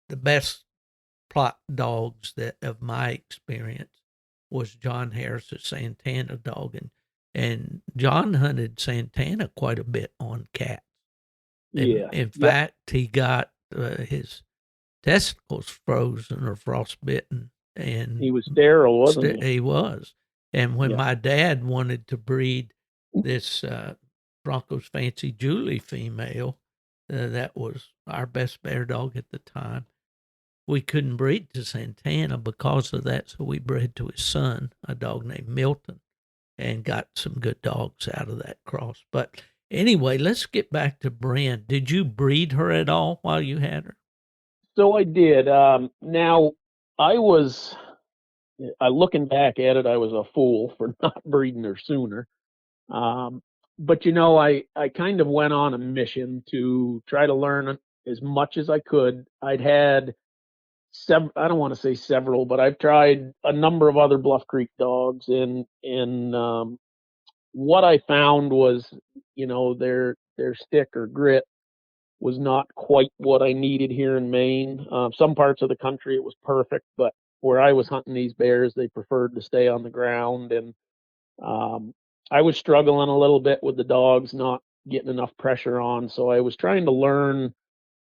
best Plott dogs that of my experience was John Harris's Santana dog, and John hunted Santana quite a bit on cats. Yeah. In Yep. fact, he got his testicles frozen or frostbitten, He and was sterile, wasn't he? he was. And when Yep. my dad wanted to breed this Bronco's Fancy Julie female, that was our best bear dog at the time. We couldn't breed to Santana because of that, so we bred to his son, a dog named Milton, and got some good dogs out of that cross. But anyway, let's get back to Brin. Did you breed her at all while you had her? So I did. Now, I was, looking back at it, I was a fool for not breeding her sooner. Um, but I kind of went on a mission to try to learn as much as I could. I'd had I don't want to say several, but I've tried a number of other Bluff Creek dogs, and what I found was, their stick or grit was not quite what I needed here in Maine. Some parts of the country it was perfect, but where I was hunting these bears, they preferred to stay on the ground, and um, I was struggling a little bit with the dogs not getting enough pressure on. So I was trying to learn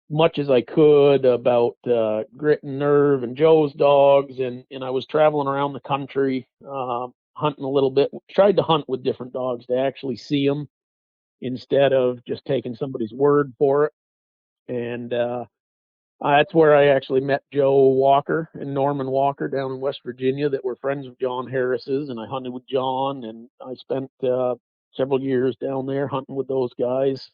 much as I could about grit and nerve and Joe's dogs, and I was traveling around the country hunting a little bit. Tried to hunt with different dogs to actually see them instead of just taking somebody's word for it. And that's where I actually met Joe Walker and Norman Walker down in West Virginia that were friends of John Harris's, and I hunted with John, and I spent several years down there hunting with those guys.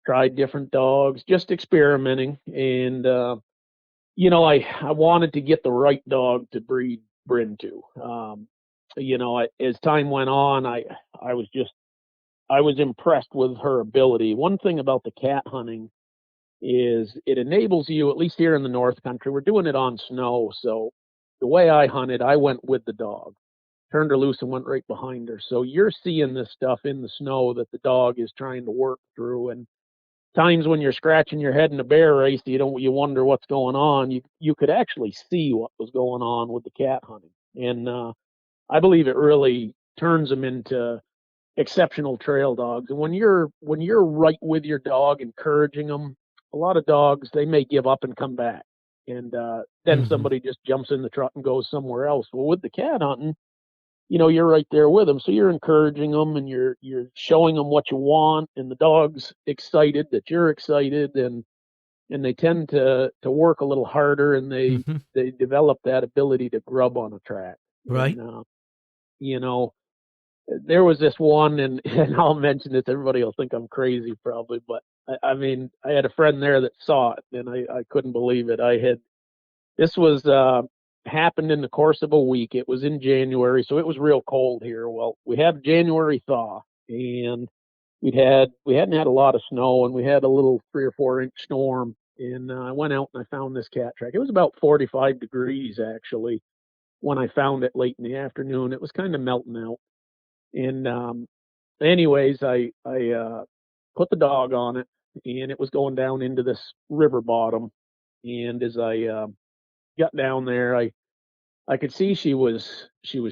Tried different dogs, just experimenting, and I wanted to get the right dog to breed Brin to. As time went on, I was just I was impressed with her ability. One thing about the cat hunting is it enables you, at least here in the North Country, we're doing it on snow, so the way I hunted, I went with the dog, turned her loose and went right behind her. So you're seeing this stuff in the snow that the dog is trying to work through. And times when you're scratching your head in a bear race, you wonder what's going on. You could actually see what was going on with the cat hunting, and I believe it really turns them into exceptional trail dogs. And when you're right with your dog, encouraging them, a lot of dogs they may give up and come back, and then Mm-hmm. somebody just jumps in the truck and goes somewhere else. Well, with the cat hunting, you're right there with them, so you're encouraging them and you're showing them what you want, and the dog's excited that you're excited, and they tend to work a little harder, and they Mm-hmm. they develop that ability to grub on a track. Right. And you know there was this one, and, and I'll mention this. Everybody will think I'm crazy, probably, but I mean, I had a friend there that saw it, and I couldn't believe it. This was happened in the course of a week. It was in January, so it was real cold here. Well, we had January thaw, and we hadn't had a lot of snow, and we had a little 3 or 4 inch storm. And I went out and I found this cat track. It was about 45 degrees actually when I found it late in the afternoon. It was kind of melting out. And anyways, I put the dog on it, and it was going down into this river bottom. And as I got down there, I could see she was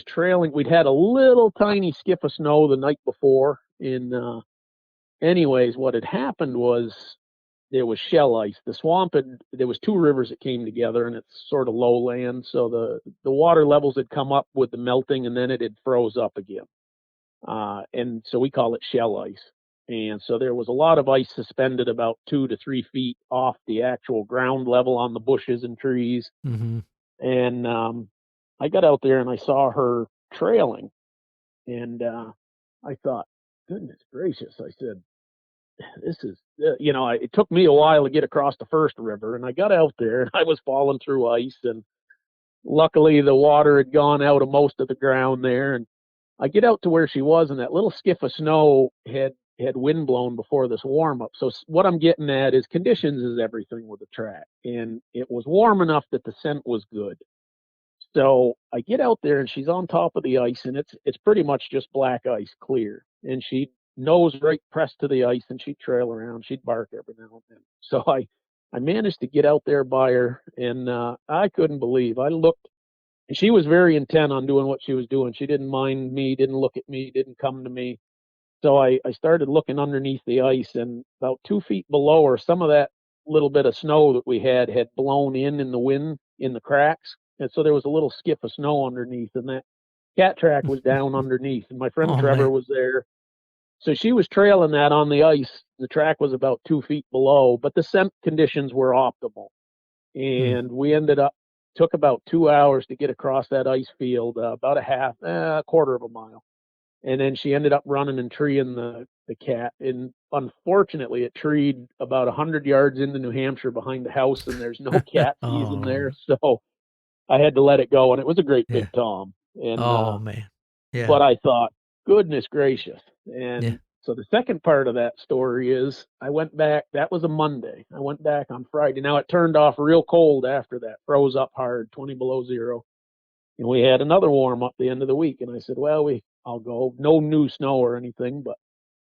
trailing. We'd had a little tiny skiff of snow the night before. And anyways, what had happened was there was shell ice. The swamp had there was 2 rivers that came together, and it's sort of lowland, so the water levels had come up with the melting, and then it had froze up again. And so we call it shell ice. And so there was a lot of ice suspended about 2 to 3 feet off the actual ground level on the bushes and trees. Mm-hmm. And I got out there and I saw her trailing, and I thought, goodness gracious! I said, this is, it took me a while to get across the first river, and I got out there and I was falling through ice, and luckily the water had gone out of most of the ground there, and I get out to where she was, and that little skiff of snow had wind blown before this warm up. So what I'm getting at is conditions is everything with the track, and it was warm enough that the scent was good. So I get out there, and she's on top of the ice, and it's pretty much just black ice, clear. And she nose right pressed to the ice, and she'd trail around. She'd bark every now and then. So I managed to get out there by her, and I couldn't believe. I looked, and she was very intent on doing what she was doing. She didn't mind me, didn't look at me, didn't come to me. So I started looking underneath the ice, and about 2 feet below her, some of that little bit of snow that we had blown in the wind in the cracks. And so there was a little skip of snow underneath, and that cat track was down underneath. And my friend Oh Trevor man. was there. So she was trailing that on the ice. The track was about 2 feet below, but the scent conditions were optimal. Mm. And we ended up, took about 2 hours to get across that ice field, about a quarter of a mile. And then she ended up running and treeing the cat. And unfortunately, it treed about 100 yards into New Hampshire behind the house, and there's no cat season Oh there, so I had to let it go. And it was a great yeah. big tom. And Oh man. Yeah. but I thought, goodness gracious. Yeah. And so the second part of that story is I went back. That was a Monday. I went back on Friday. Now it turned off real cold after that, froze up hard, 20 below zero. And we had another warm up the end of the week. And I said, well, I'll go. No new snow or anything, but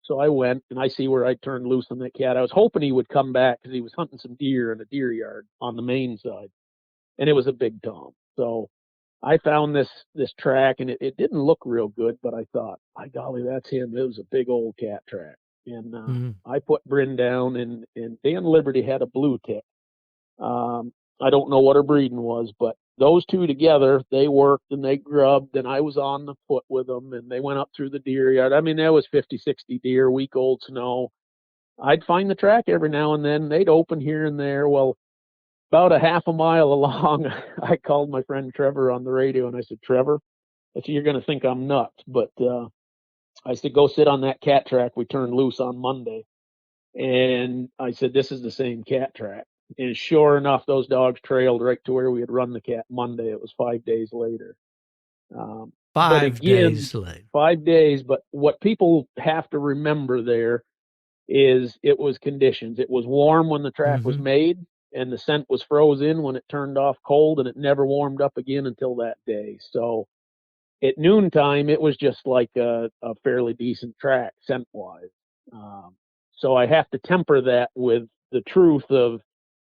so I went, and I see where I turned loose on that cat. I was hoping he would come back because he was hunting some deer in a deer yard on the Maine side, and it was a big tom. So I found this track, and it didn't look real good, but I thought, by golly, that's him. It was a big old cat track. And Mm-hmm. I put Brin down, and Dan Liberty had a blue tip. Um, I don't know what her breeding was, but those two together, they worked and they grubbed, and I was on the foot with them, and they went up through the deer yard. I mean, there was 50, 60 deer, week old snow. I'd find the track every now and then. They'd open here and there. Well, about a half a mile along, I called my friend Trevor on the radio, and I said, Trevor, I said, you're going to think I'm nuts, but I said, go sit on that cat track we turned loose on Monday. And I said, this is the same cat track. And sure enough, those dogs trailed right to where we had run the cat Monday. It was 5 days later. But 5 days again, later. 5 days. But what people have to remember there is it was conditions. It was warm when the track was Mm-hmm. made, and the scent was frozen when it turned off cold, and it never warmed up again until that day. So at noontime, it was just like a fairly decent track scent wise. Um, so I have to temper that with the truth of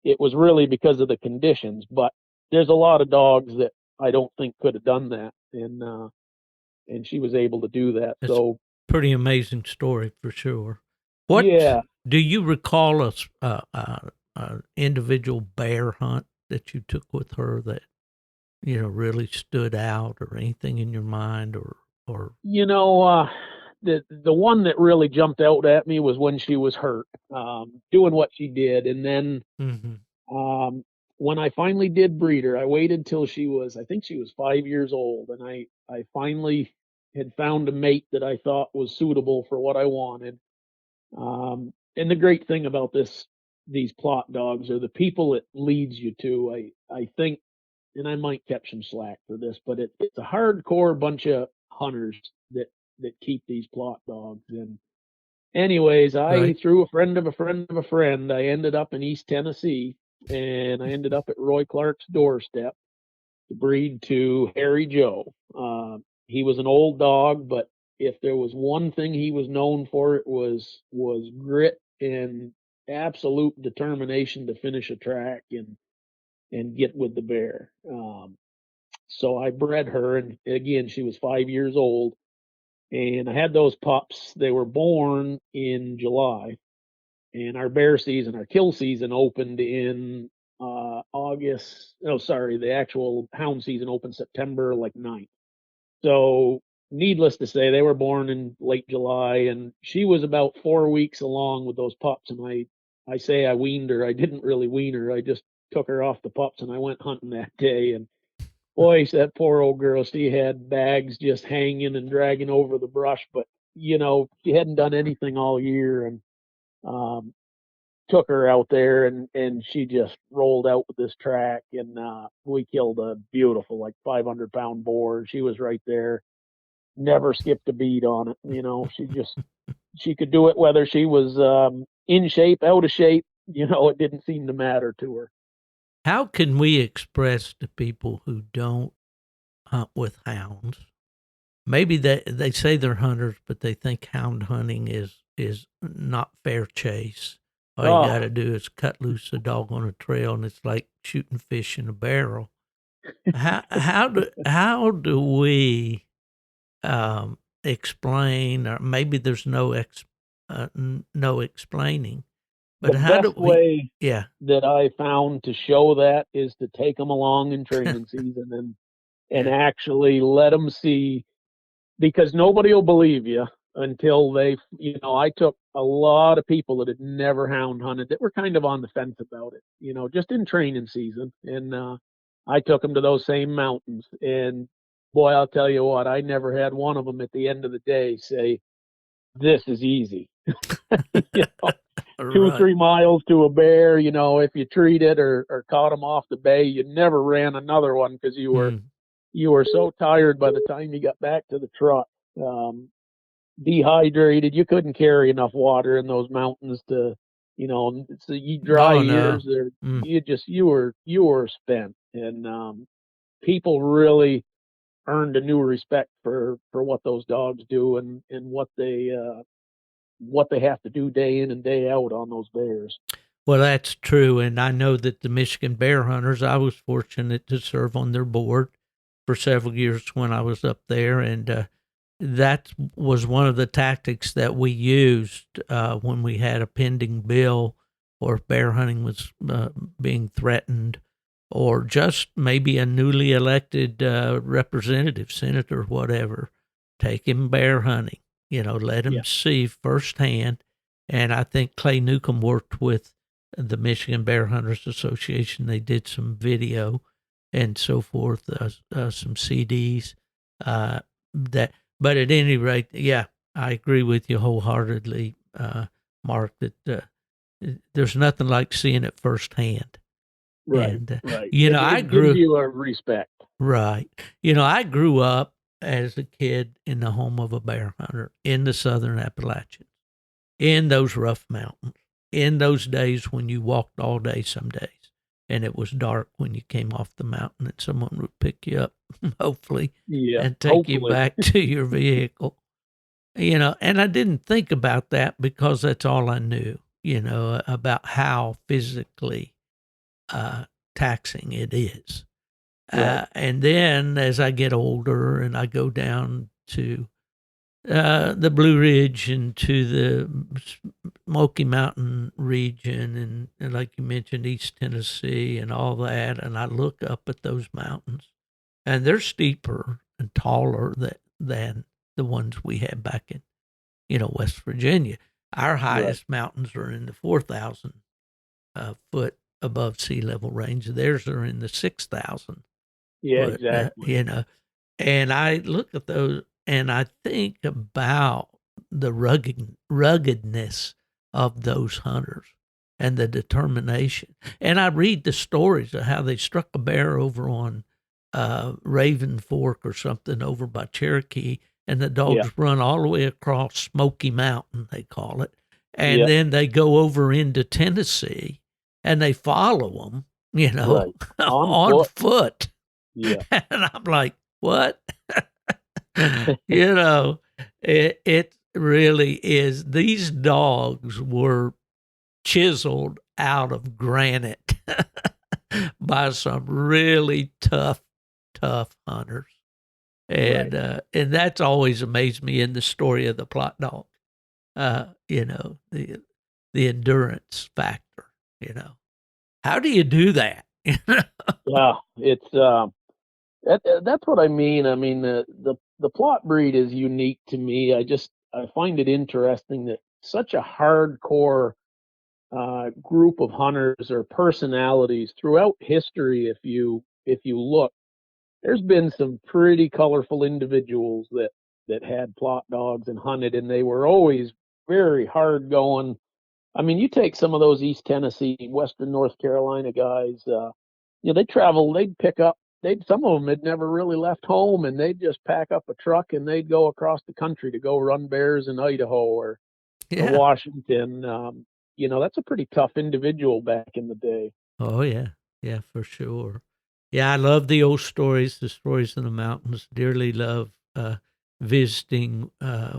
it was really because of the conditions. But there's a lot of dogs that I don't think could have done that, and she was able to do that. It's a So pretty amazing story for sure. What yeah, do you recall a individual bear hunt that you took with her that really stood out, or anything in your mind, or you know, the one that really jumped out at me was when she was hurt, doing what she did, and then hmm um, when I finally did breed her, I waited till she was, I think she was 5 years old, and I finally had found a mate that I thought was suitable for what I wanted. And the great thing about these Plott dogs are the people it leads you to. I think, and I might catch some slack for this, but it's a hardcore bunch of hunters that keep these Plott dogs. And anyways, I right? through a friend of a friend of a friend, I ended up in East Tennessee, and I ended up at Roy Clark's doorstep to breed to Harry Joe. He was an old dog, but if there was one thing he was known for, it was grit and absolute determination to finish a track and get with the bear. So I bred her, and again, she was 5 years old, and I had those pups. They were born in July, and our bear season, our kill season, opened in August. Oh, sorry, the actual hound season opened September like 9th. So, needless to say, they were born in late July, and she was about 4 weeks along with those pups. And I say I weaned her. I didn't really wean her. I just took her off the pups, and I went hunting that day. And boy, that poor old girl, she had bags just hanging and dragging over the brush. But she hadn't done anything all year, and um, took her out there, and she just rolled out with this track, and we killed a beautiful like 500-pound boar. She was right there, never skipped a beat on it. She could do it whether she was in shape, out of shape. It didn't seem to matter to her. How can we express to people who don't hunt with hounds? Maybe they say they're hunters, but they think hound hunting is not fair chase. All you got Oh, to do is cut loose a dog on a trail, and it's like shooting fish in a barrel. How do we explain, or maybe there's no explaining, the but how do best we? way Yeah, that I found to show that is to take them along in training season and yeah, actually let them see, because nobody will believe you until I took a lot of people that had never hound hunted that were kind of on the fence about it, just in training season. And I took them to those same mountains. And boy, I'll tell you what, I never had one of them at the end of the day say, this is easy. you know, two, right. 3 miles to a bear, if you treat it or caught them off the bay, you never ran another one because Mm. you were so tired by the time you got back to the truck. Um, Dehydrated. You couldn't carry enough water in those mountains to, so you dry Oh no. years or Mm. you were spent. And people really earned a new respect for what those dogs do and what they have to do day in and day out on those bears. Well, that's true, and I know that the Michigan Bear Hunters. I was fortunate to serve on their board for several years when I was up there, and that was one of the tactics that we used when we had a pending bill, or if bear hunting was being threatened, or just maybe a newly elected representative, senator, whatever. Take him bear hunting, let Yeah. him see firsthand. And I think Clay Newcomb worked with the Michigan Bear Hunters Association. They did some video and so forth, some CDs. That, but at any rate, yeah, I agree with you wholeheartedly, Mark. That there's nothing like seeing it firsthand. Right. And Right. I It gives grew you a respect. right. I grew up as a kid in the home of a bear hunter in the southern Appalachians, in those rough mountains, in those days when you walked all day some days. and it was dark when you came off the mountain, and someone would pick you up, hopefully, Yeah, and take you hopefully. back to your vehicle. And I didn't think about that because that's all I knew, about how physically taxing it is. Right. And then as I get older and I go down to the Blue Ridge and to the Smoky Mountain region, and like you mentioned, East Tennessee and all that, and I look up at those mountains, and they're steeper and taller than the ones we had back in West Virginia. Our Right. highest mountains are in the 4,000 foot above sea level range. Theirs are in the 6,000 Yeah, foot, exactly. And I look at those and I think about the ruggedness of those hunters and the determination. And I read the stories of how they struck a bear over on Raven Fork or something over by Cherokee, and the Yeah. dogs run all the way across Smoky Mountain, they call it, and Yeah. then they go over into Tennessee and they follow them, Right. On on foot. foot. Yeah. And I'm like, what? you know, it really is. These dogs were chiseled out of granite by some really tough hunters. Right. And that's always amazed me in the story of the Plott dog. The endurance factor, How do you do that? Yeah. It's that's what I mean. I mean, the Plott breed is unique to me. I find it interesting that such a hardcore group of hunters or personalities throughout history. If you look, there's been some pretty colorful individuals that had Plott dogs and hunted, and they were always very hard going. I mean, you take some of those East Tennessee, Western North Carolina guys. They'd travel. They'd pick up. They'd Some of them had never really left home, and they'd just pack up a truck and they'd go across the country to go run bears in Idaho or Yeah. Washington. That's a pretty tough individual back in the day. Oh yeah, yeah, for sure. Yeah, I love the old stories, the stories in the mountains. Dearly love visiting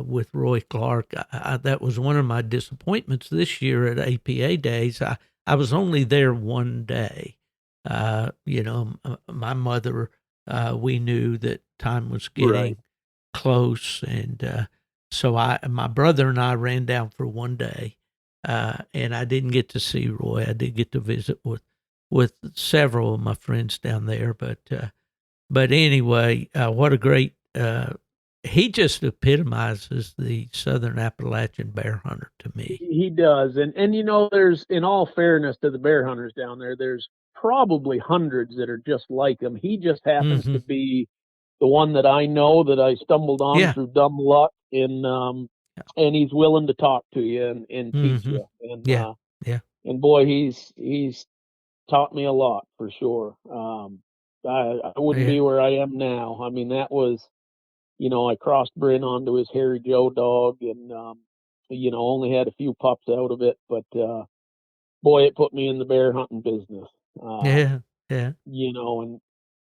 with Roy Clark. That was one of my disappointments this year at APA days. I was only there one day. My mother. We knew that time was Right. getting close, and so my brother and I ran down for one day, and I didn't get to see Roy. I did get to visit with several of my friends down there, but anyway, what a great he just epitomizes the Southern Appalachian bear hunter to me. He does, and there's, in all fairness to the bear hunters down there, there's probably hundreds that are just like him. He just happens Hmm. to be the one that I know that I stumbled on Yeah. through dumb luck, and he's willing to talk to you and teach Hmm. you, and Yeah. Yeah. and boy, he's taught me a lot for sure. I wouldn't Yeah. be where I am now. I mean, that was, I crossed Brin onto his Hairy Joe dog, and only had a few pups out of it, but boy, it put me in the bear hunting business. Yeah. Yeah. And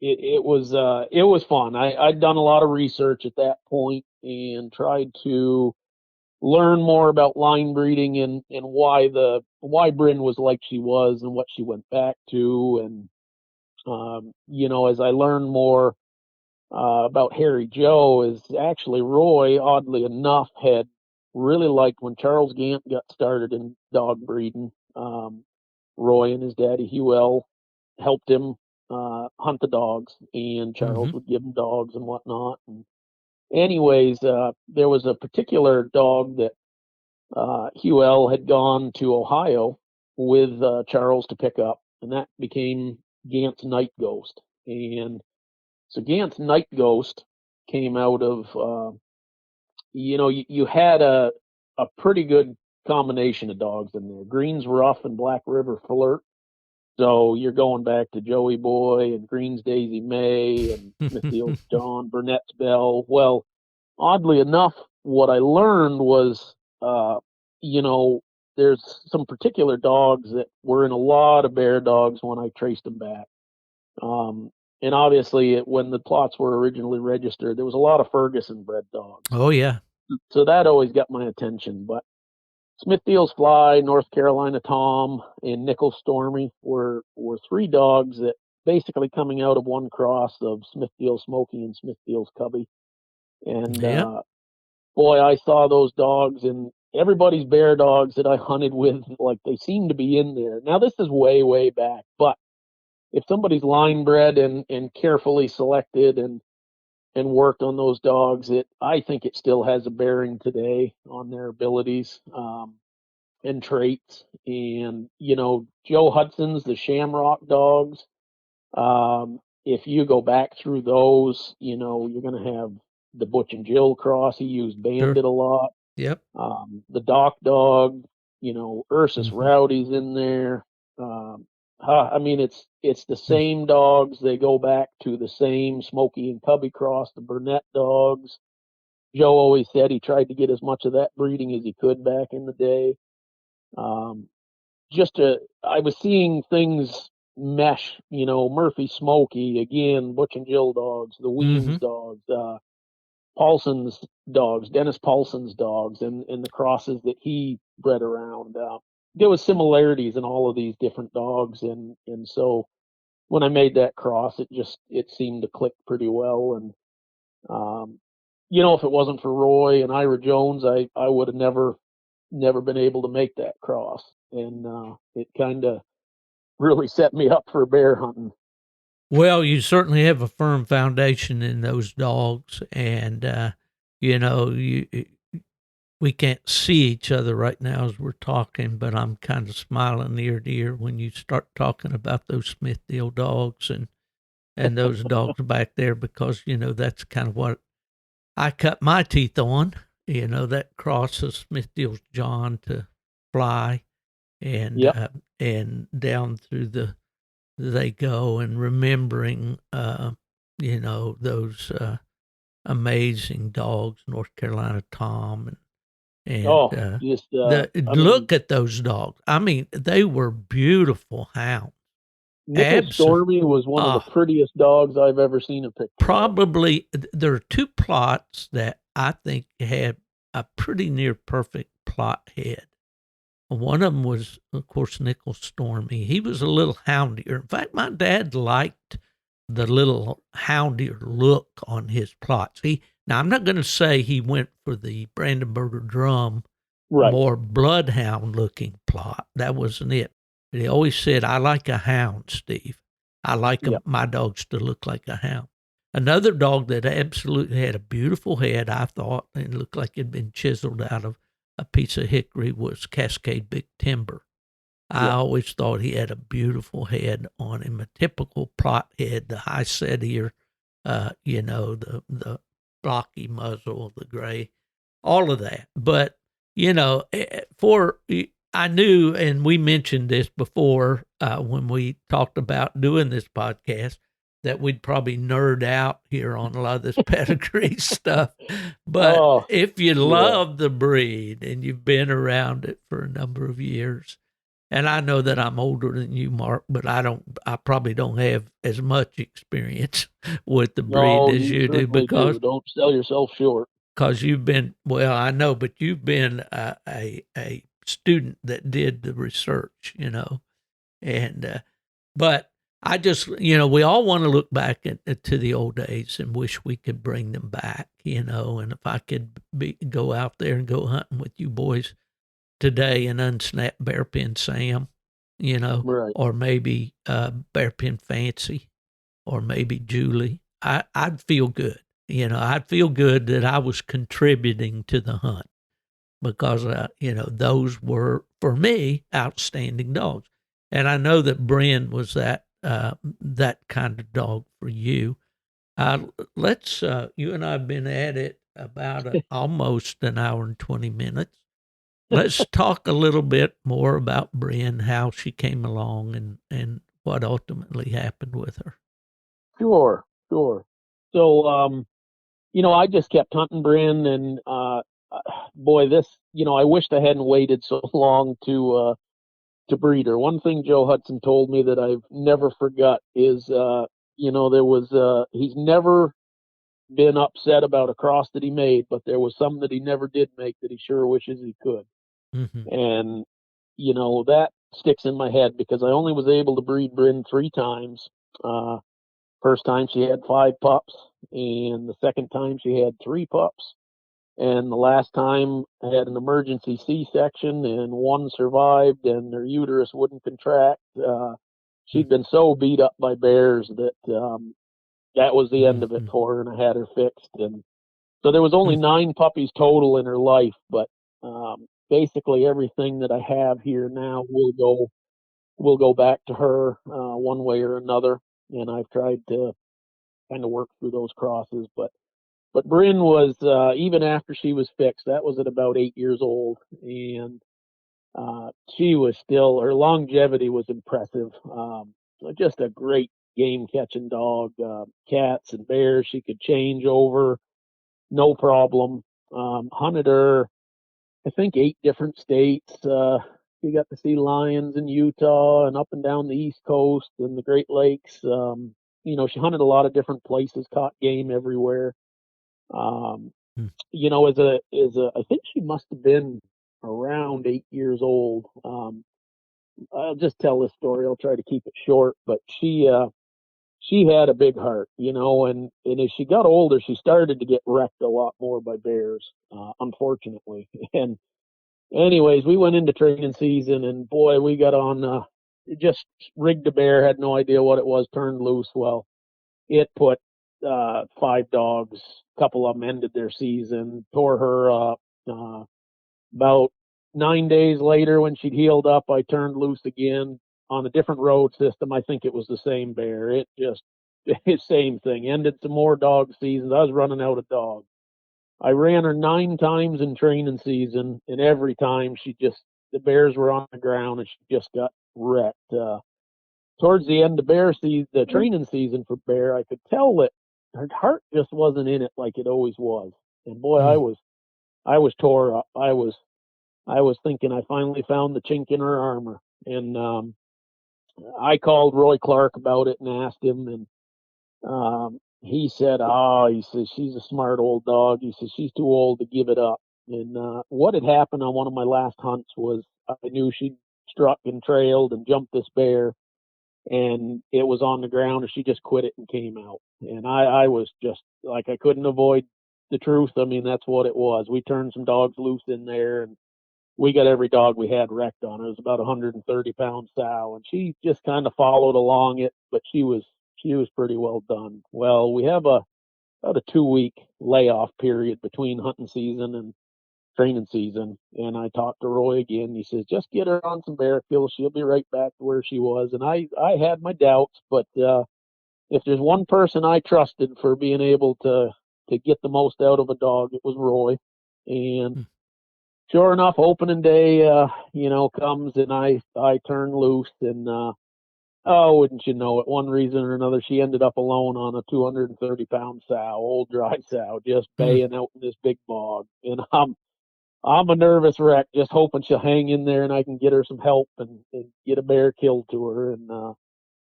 it was fun. I'd done a lot of research at that point and tried to learn more about line breeding and why Brin was like she was and what she went back to, and as I learned more about Harry Joe, is actually Roy, oddly enough, had really liked when Charles Gant got started in dog breeding. Roy and his daddy Hugh helped him hunt the dogs, and Charles Hmm. would give him dogs and whatnot. And anyways, there was a particular dog that Hugh had gone to Ohio with Charles to pick up, and that became Gant's Night Ghost. And so Gant's Night Ghost came out of, you had a pretty good combination of dogs in there. Green's Rough and Black River Flirt. So you're going back to Joey Boy and Green's Daisy May and Smithfield's John, Burnett's Bell. Well, oddly enough, what I learned was, uh, you know, there's some particular dogs that were in a lot of bear dogs when I traced them back. Um, and obviously, when the Plotts were originally registered, there was a lot of Ferguson bred dogs. Oh, yeah. So that always got my attention. But Smithfield's Fly, North Carolina Tom, and Nickel Stormy were three dogs that basically coming out of one cross of Smithfield Smoky and Smithfield's Cubby. And Yep. boy, I saw those dogs, and everybody's bear dogs that I hunted with, like they seem to be in there. Now this is way, way back, but if somebody's line bred and carefully selected and worked on those dogs, I think it still has a bearing today on their abilities and traits. And Joe Hudson's the Shamrock dogs. If you go back through those, you're going to have the Butch and Jill cross. He used Sure. Bandit a lot. Yep. The Doc dog, Ursus Hmm. Rowdy's in there. I mean, it's the same dogs. They go back to the same Smoky and Cubby cross, the Burnett dogs. Joe always said he tried to get as much of that breeding as he could back in the day. Um, I was seeing things mesh, Murphy Smoky again, Butch and Jill dogs, the Hmm. Weems dogs, Paulson's dogs, Dennis Paulson's dogs, and the crosses that he bred around. There was similarities in all of these different dogs, and so when I made that cross, it seemed to click pretty well. And um, if it wasn't for Roy and Ira Jones, I would have never been able to make that cross, and it kind of really set me up for bear hunting. Well, you certainly have a firm foundation in those dogs, and you we can't see each other right now as we're talking, but I'm kind of smiling ear to ear when you start talking about those Smithfield dogs and those dogs back there, because that's kind of what I cut my teeth on. That crosses Smithfield's John to Fly, and Yep. and down through they go, and remembering those amazing dogs, North Carolina Tom, and Oh, just I mean, look at those dogs. I mean, they were beautiful hounds. Nickel Absolutely. Stormy was one of the prettiest dogs I've ever seen a picture of. Probably there are two Plotts that I think had a pretty near perfect Plott head. One of them was, of course, Nickel Stormy. He was a little houndier. In fact, my dad liked the little houndier look on his Plotts. Now, I'm not going to say he went for the Brandenburger Drum, Right. more bloodhound looking Plott. That wasn't it. But he always said, I like a hound, Steve. I like Yep. my dogs to look like a hound. Another dog that absolutely had a beautiful head, I thought, and looked like it had been chiseled out of a piece of hickory, was Cascade Big Timber. I Yep. always thought he had a beautiful head on him, a typical Plott head, the high set ear, the blocky muzzle, the gray, all of that. But I knew, and we mentioned this before when we talked about doing this podcast, that we'd probably nerd out here on a lot of this pedigree stuff. But Oh, if you yeah. love the breed and you've been around it for a number of years, and I know that I'm older than you, Mark, but I probably don't have as much experience with the breed No, as you you do, certainly because do. Don't sell yourself short. you've been, well, I know, but you've been a student that did the research, and but I just, we all want to look back to the old days and wish we could bring them back, and if I could go out there and go hunting with you boys today and unsnap Bearpin Sam, Right. or maybe Bearpin Fancy, or maybe Julie, I'd feel good. I'd feel good that I was contributing to the hunt, because, those were, for me, outstanding dogs. And I know that Brin was that kind of dog for you. You and I have been at it about almost an hour and 20 minutes. Let's talk a little bit more about Brin, how she came along, and what ultimately happened with her. Sure. Sure. So, I just kept hunting Brin, and boy, this, I wished I hadn't waited so long to breed her. One thing Joe Hudson told me that I've never forgot is, there was, he's never been upset about a cross that he made, but there was some that he never did make that he sure wishes he could. Mm-hmm. And, that sticks in my head because I only was able to breed Brin 3 times. First time she had 5 pups, and the second time she had 3 pups. And the last time I had an emergency C-section, and one survived, and her uterus wouldn't contract. She'd been so beat up by bears that that was the end of it Mm-hmm. for her, and I had her fixed. And so there was only 9 puppies total in her life, but basically everything that I have here now will go back to her one way or another. And I've tried to kind of work through those crosses, but Brin was even after she was fixed. That was at about 8 years old, and she was still her longevity was impressive. Just a great game catching dog. Cats and bears she could change over, no problem. Hunted her, I think, 8 different states. You got to see lions in Utah and up and down the East Coast and the Great Lakes. She hunted a lot of different places, caught game everywhere. Um, I think she must have been around 8 years old. I'll just tell this story. I'll try to keep it short, but she had a big heart, and as she got older, she started to get wrecked a lot more by bears, unfortunately. And anyways, we went into training season, and boy, we got on. Just rigged a bear, had no idea what it was, turned loose. Well, it put 5 dogs. A couple of them ended their season, tore her up. About 9 days later, when she'd healed up, I turned loose again on a different road system. I think it was the same bear. It just, same thing. Ended some more dog seasons. I was running out of dogs. I ran her 9 times in training season, and every time the bears were on the ground, and she just got wrecked. Towards the end of the training season for bear, I could tell that her heart just wasn't in it like it always was. And boy, Mm-hmm. I was tore up. I was thinking I finally found the chink in her armor. And I called Roy Clark about it and asked him, and he said, he says, she's a smart old dog. He says, she's too old to give it up. And what had happened on one of my last hunts was I knew she'd struck and trailed and jumped this bear, and it was on the ground, and she just quit it and came out. And I was just like, I couldn't avoid the truth. I mean, that's what it was. We turned some dogs loose in there, and we got every dog we had wrecked on. It was about a 130-pound sow, and she just kind of followed along it, but she was pretty well done. Well, we have about a 2-week layoff period between hunting season and training season, and I talked to Roy again. He says, just get her on some bear kills. She'll be right back to where she was. And I had my doubts, but if there's one person I trusted for being able to get the most out of a dog, it was Roy. And sure enough, opening day, comes, and I turn loose, and oh, wouldn't you know it? One reason or another, she ended up alone on a 230-pound sow, old dry sow, just baying out in this big bog. And I'm a nervous wreck, just hoping she'll hang in there and I can get her some help and get a bear killed to her. And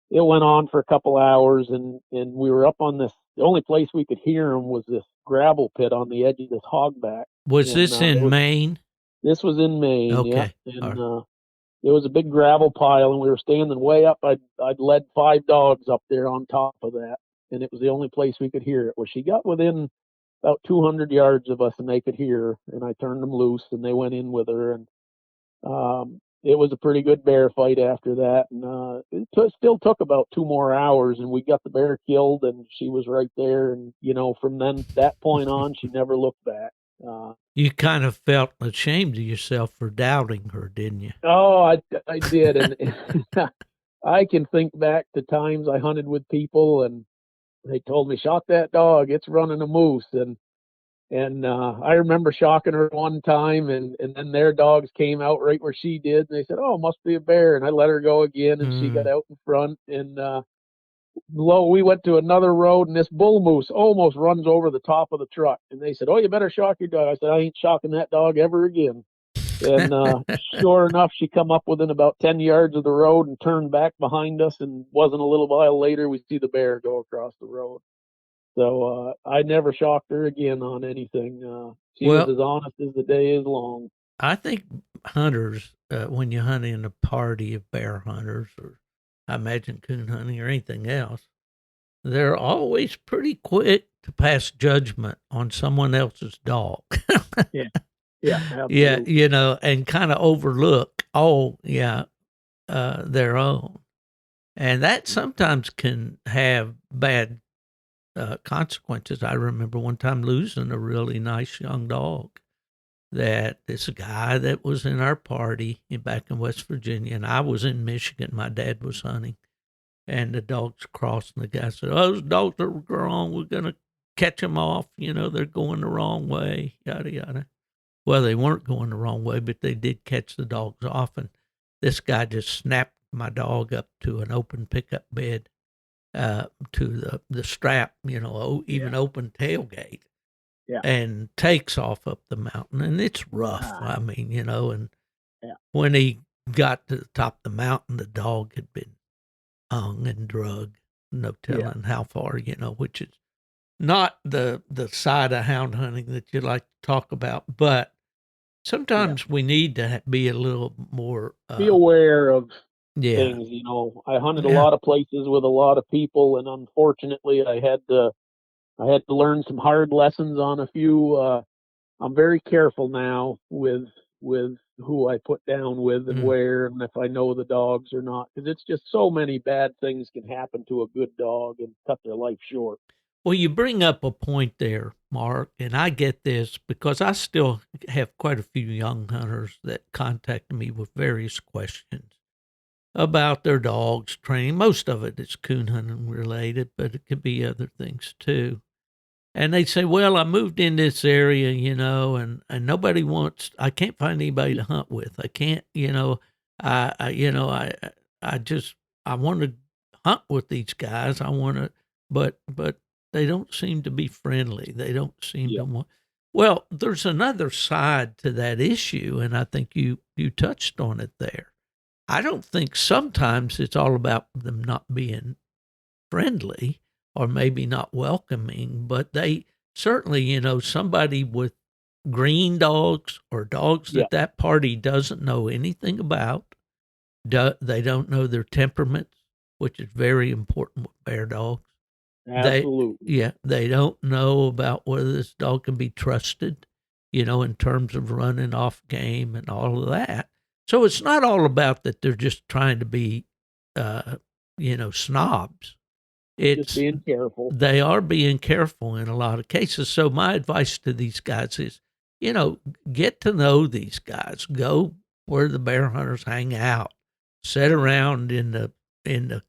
it went on for a couple hours, and we were up on this. The only place we could hear them was this gravel pit on the edge of this hogback. Was And this in Maine? this was in Maine, yeah. Okay. All And right. it was a big gravel pile, and we were standing way up. I'd led 5 dogs up there on top of that, and it was the only place we could hear it. Well, she got within about 200 yards of us, and they could hear her. And I turned them loose, and they went in with her. And it was a pretty good bear fight after that. And still took about 2 more hours, and we got the bear killed, and she was right there. And from that point on, she never looked back. You kind of felt ashamed of yourself for doubting her, didn't you? Oh, I did, and I can think back to times I hunted with people, and they told me, "Shot that dog, it's running a moose." And I remember shocking her one time, and then their dogs came out right where she did, and they said, "Oh, it must be a bear." And I let her go again, and she got Mm. out in front, and we went to another road, and this bull moose almost runs over the top of the truck. And they said, "Oh, you better shock your dog." I said, "I ain't shocking that dog ever again." And sure enough, she come up within about 10 yards of the road and turned back behind us. And wasn't a little while later, we see the bear go across the road. So I never shocked her again on anything. She was Well, as honest as the day is long. I think hunters, when you hunt in a party of bear hunters, or I imagine coon hunting or anything else, they're always pretty quick to pass judgment on someone else's dog. Yeah, yeah, Yeah, absolutely. and kind of overlook, oh, yeah, their own. And that sometimes can have bad consequences. I remember one time losing a really nice young dog that this guy that was in our party back in West Virginia, and I was in Michigan. My dad was hunting, and the dogs crossed, and the guy said, "Oh, those dogs are wrong. We're going to catch them off. They're going the wrong way, yada, yada." Well, they weren't going the wrong way, but they did catch the dogs off, and this guy just snapped my dog up to an open pickup bed, to the strap, Yeah, even open tailgate, yeah, and takes off up the mountain. And it's rough. ah, I mean, and yeah, when he got to the top of the mountain, the dog had been hung and drug, no yeah, telling how far, which is not the side of hound hunting that you like to talk about, but yeah. sometimes we need to be a little more, Be aware of yeah, things. I hunted a yeah. lot of places with a lot of people, and unfortunately, I had to learn some hard lessons on a few. I'm very careful now with who I put down with and Mm. where, and if I know the dogs or not, because it's just so many bad things can happen to a good dog and cut their life short. Well, you bring up a point there, Mark, and I get this because I still have quite a few young hunters that contact me with various questions about their dogs training. Most of it is coon hunting related, but it could be other things too. And they say, "Well, I moved in this area, and nobody wants. I can't find anybody to hunt with. I can't, I just I want to hunt with these guys. I want to, but they don't seem to be friendly. They don't seem to Yeah, want." Well, there's another side to that issue, and I think you touched on it there. I don't think sometimes it's all about them not being friendly or maybe not welcoming, but they certainly, somebody with green dogs or dogs yeah, that party doesn't know anything about, they don't know their temperaments, which is very important with bear dogs. They, absolutely. yeah, they don't know about whether this dog can be trusted, in terms of running off game and all of that. So it's not all about that they're just trying to be, uh, snobs. Just It's being careful. they are being careful in a lot of cases. So my advice to these guys is, you know, get to know these guys. Go where the bear hunters hang out. Sit around in the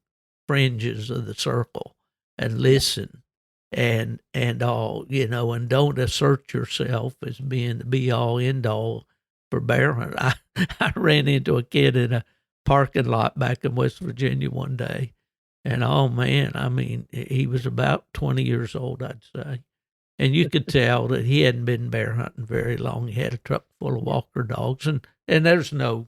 fringes of the circle and Yeah, listen and all, and don't assert yourself as being the be all end all for bear hunting. I ran into a kid in a parking lot back in West Virginia one day, and oh man, I mean, he was about 20 years old, I'd say. And you could tell that he hadn't been bear hunting very long. He had a truck full of yeah. walker dogs, and there's no,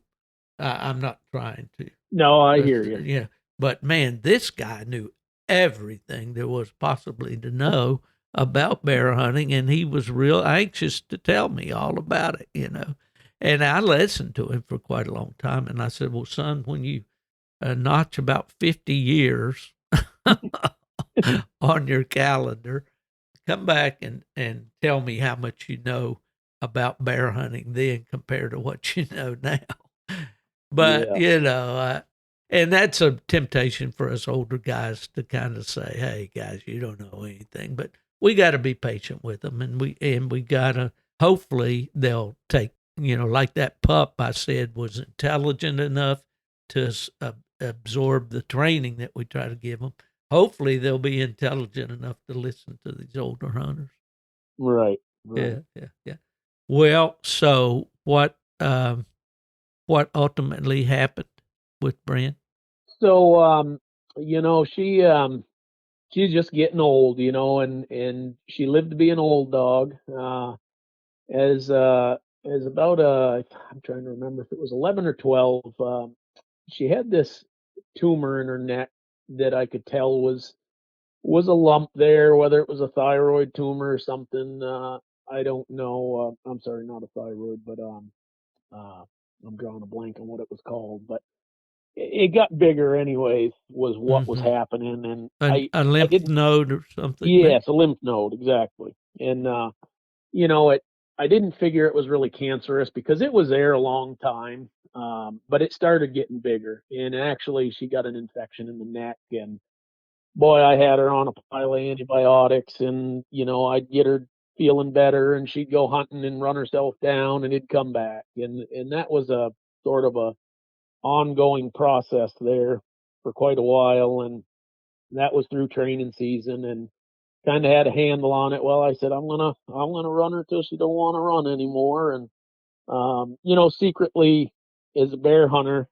I'm not trying to, No, I hear you. yeah, but man, this guy knew everything there was possibly to know about bear hunting, and he was real anxious to tell me all about it. And I listened to him for quite a long time, and I said, "Well, son, when you notch about 50 years on your calendar, come back and tell me how much you know about bear hunting then compared to what you know now." But, Yeah, and that's a temptation for us older guys to kind of say, "Hey, guys, you don't know anything." But we got to be patient with them, and we got to, hopefully they'll take, like that pup I said was intelligent enough to absorb the training that we try to give them. Hopefully they'll be intelligent enough to listen to these older hunters. right, Yeah, right. yeah, yeah. Well, so what ultimately happened with Brin? So She's just getting old, and she lived to be an old dog. As as about I'm trying to remember if it was 11 or 12. She had this tumor in her neck that I could tell was a lump there, whether it was a thyroid tumor or something. I don't know. I'm sorry, not a thyroid, but uh, I'm drawing a blank on what it was called. But it got bigger, anyways. Was what was Mm-hmm. happening, and A I lymph didn't. node or something, maybe? Yes, a lymph node, exactly. And it. I didn't figure it was really cancerous because it was there a long time. But it started getting bigger, and actually, she got an infection in the neck, and boy, I had her on a pile of antibiotics, and I'd get her feeling better, and she'd go hunting and run herself down, and it'd come back, and that was a sort of a ongoing process there for quite a while, and that was through training season, and kind of had a handle on it. Well, I said I'm gonna run her till she don't want to run anymore, and secretly, as a bear hunter,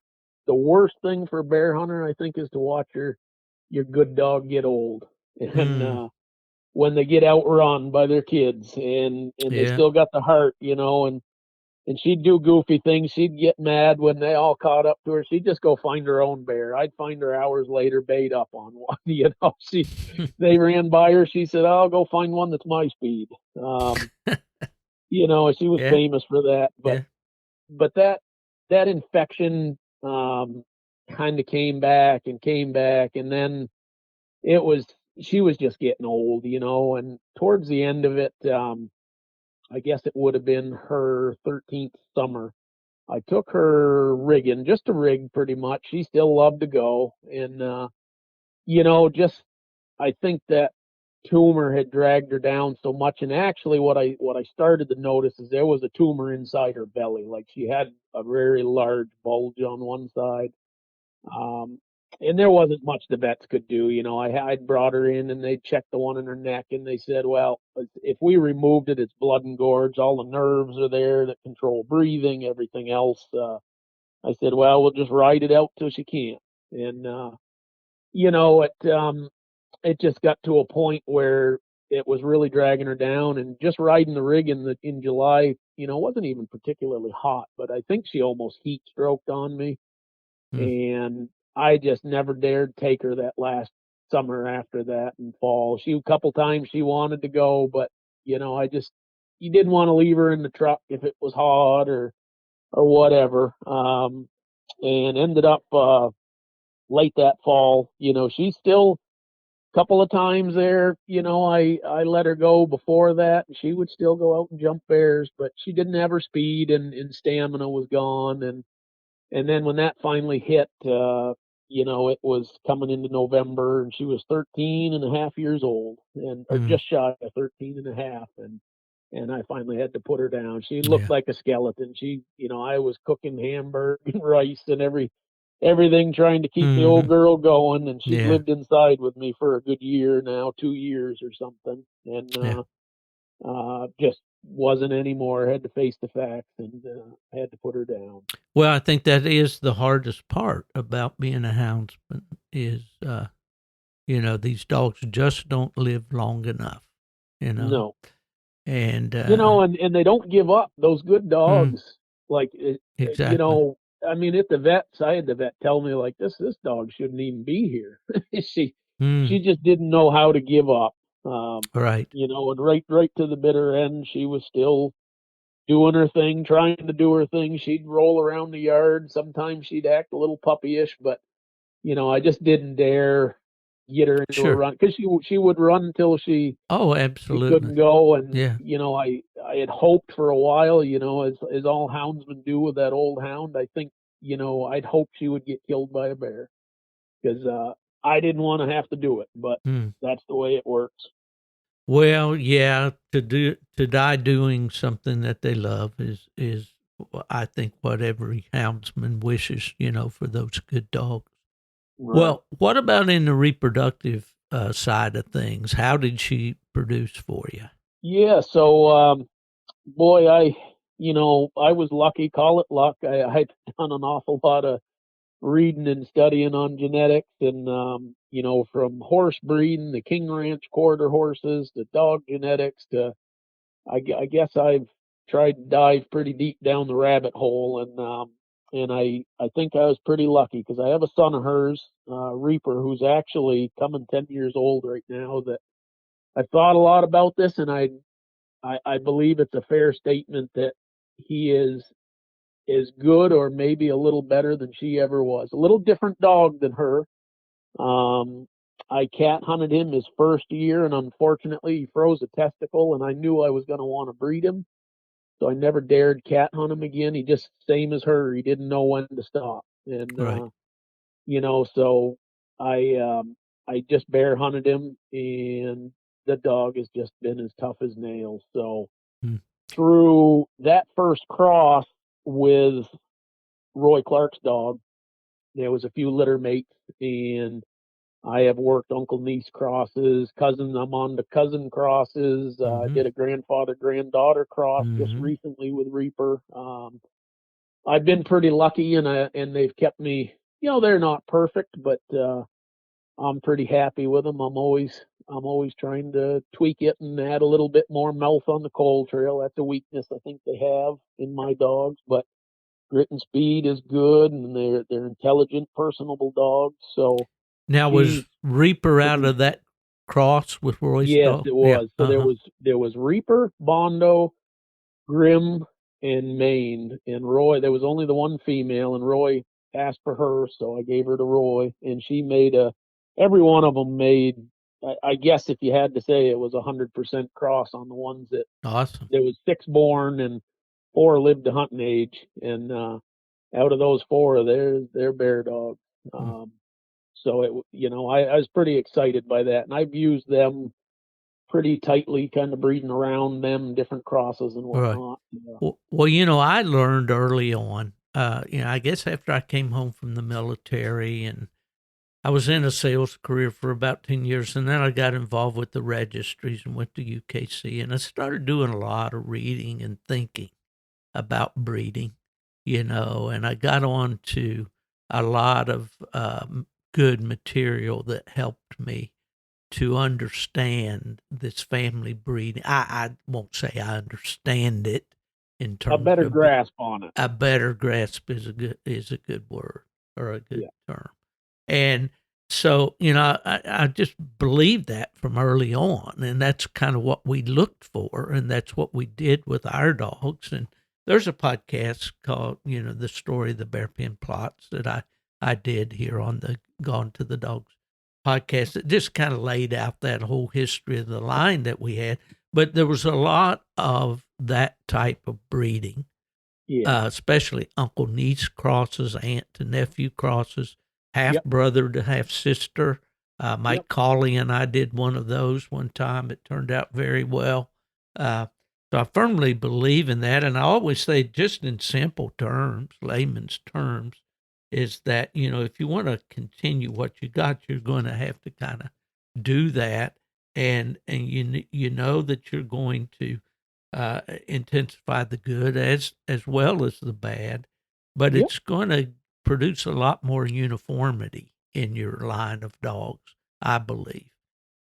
the worst thing for a bear hunter, I think, is to watch your good dog get old. And Mm, when they get outrun by their kids, and they yeah. still got the heart, and she'd do goofy things. She'd get mad when they all caught up to her. She'd just go find her own bear. I'd find her hours later, bait up on one. They ran by her. She said, "I'll go find one that's my speed." Um, she was Yeah, famous for that. But yeah. but that infection kind of came back, and then it was she was just getting old, and towards the end of it, I guess it would have been her 13th summer. I took her rigging, just to rig pretty much. She still loved to go. And, just, I think that tumor had dragged her down so much. And actually what I started to notice is there was a tumor inside her belly. Like she had a very large bulge on one side. Um, and there wasn't much the vets could do. I'd brought her in, and they checked the one in her neck, and they said, well, if we removed it, it's blood and gorge. All the nerves are there that control breathing, everything else. I said, well, we'll just ride it out till she can't. And, you know, it, um, it just got to a point where it was really dragging her down, and just riding the rig in July, wasn't even particularly hot, but I think she almost heat stroked on me, Mm, and I just never dared take her that last summer after that and fall. A couple times she wanted to go, but I just you didn't want to leave her in the truck if it was hot or whatever. And ended up late that fall. She's still a couple of times there. I let her go before that, and she would still go out and jump bears, but she didn't have her speed, and stamina was gone, and then when that finally hit, it was coming into November, and she was 13 and a half years old, or mm, just shy of 13 and a half. And I finally had to put her down. She looked yeah, like a skeleton. I was cooking hamburger and rice and everything trying to keep the old mhm, girl going. And she'd yeah, lived inside with me for a good year now, 2 years or something. And, yeah. just wasn't anymore. Had to face the facts, and had to put her down. Well, I think that is the hardest part about being a houndsman is, these dogs just don't live long enough, you know, No, and, and they don't give up. Those good mm, dogs, like exactly. I mean, at the vets, I had the vet tell me like this dog shouldn't even be here. she Mm, she just didn't know how to give up. right. And right to the bitter end, she was still doing her thing, trying to do her thing. She'd roll around the yard. Sometimes she'd act a little puppyish, but I just didn't dare get her into a Sure. run, because she would run until Oh, she absolutely. couldn't go. And Yeah. I had hoped for a while, as all houndsmen do with that old hound. I think I'd hoped she would get killed by a bear, because I didn't want to have to do it, but Mm. that's the way it works. Well, yeah, to die doing something that they love is I think what every houndsman wishes, for those good dogs. Right. Well, what about in the reproductive side of things? How did she produce for you? Yeah. So, boy, I was lucky. Call it luck. I'd done an awful lot of reading and studying on genetics, and from horse breeding, the King Ranch quarter horses, to dog genetics, to I guess I've tried to dive pretty deep down the rabbit hole, and I think I was pretty lucky because I have a son of hers, Reaper, who's actually coming 10 years old right now. That I've thought a lot about this, and I believe it's a fair statement that he is as good or maybe a little better than she ever was. A little different dog than her. Um, I cat hunted him his first year, and unfortunately, he froze a testicle, and I knew I was going to want to breed him. So I never dared cat hunt him again. He just, same as her, he didn't know when to stop. And, Right. so I just bear hunted him, and the dog has just been as tough as nails. So Mm. through that first cross with Roy Clark's dog, there was a few litter mates, and I have worked uncle niece crosses, cousin. I'm on the cousin crosses. I Mm-hmm. did a grandfather granddaughter cross just Mm-hmm. recently with Reaper. I've been pretty lucky, and they've kept me. They're not perfect, but I'm pretty happy with them. I'm always trying to tweak it and add a little bit more mouth on the cold trail. That's a weakness I think they have in my dogs, but grit and speed is good, and they're intelligent, personable dogs. So Now, she's was Reaper out pretty. of that cross with Roy's Yes, dog? it Yeah. was. So there Uh-huh. was Reaper, Bondo, Grim, and Maine, and Roy. There was only the one female, and Roy asked for her, so I gave her to Roy, and she made a. Every one of them made. I guess if you had to say, it was 100% cross on the ones that Awesome. there was six born and four lived to hunting age, and out of those four, they're bear dogs. Mm. So I was pretty excited by that, and I've used them pretty tightly, kind of breeding around them, different crosses and Right. whatnot. Well, I learned early on, I guess after I came home from the military, and I was in a sales career for about 10 years, and then I got involved with the registries and went to UKC, and I started doing a lot of reading and thinking about breeding, and I got on to a lot of good material that helped me to understand this family breeding. I won't say I understand it in A terms better of grasp on it. a better grasp is a good word or a good Yeah. term. And so, I just believed that from early on. And that's kind of what we looked for. And that's what we did with our dogs. And there's a podcast called, The Story of the Bearpin Plotts that I did here on the Gone to the Dogs podcast that just kind of laid out that whole history of the line that we had. But there was a lot of that type of breeding, Yeah. especially uncle niece crosses, aunt to nephew crosses, half Yep. brother to half sister. Yep. Mike Cawley and I did one of those one time. It turned out very well. Uh, so I firmly believe in that. And I always say, just in simple terms, layman's terms, is that, if you want to continue what you got, you're going to have to kind of do that. And you know that you're going to intensify the good as well as the bad, but Yep. it's going to produce a lot more uniformity in your line of dogs, I believe,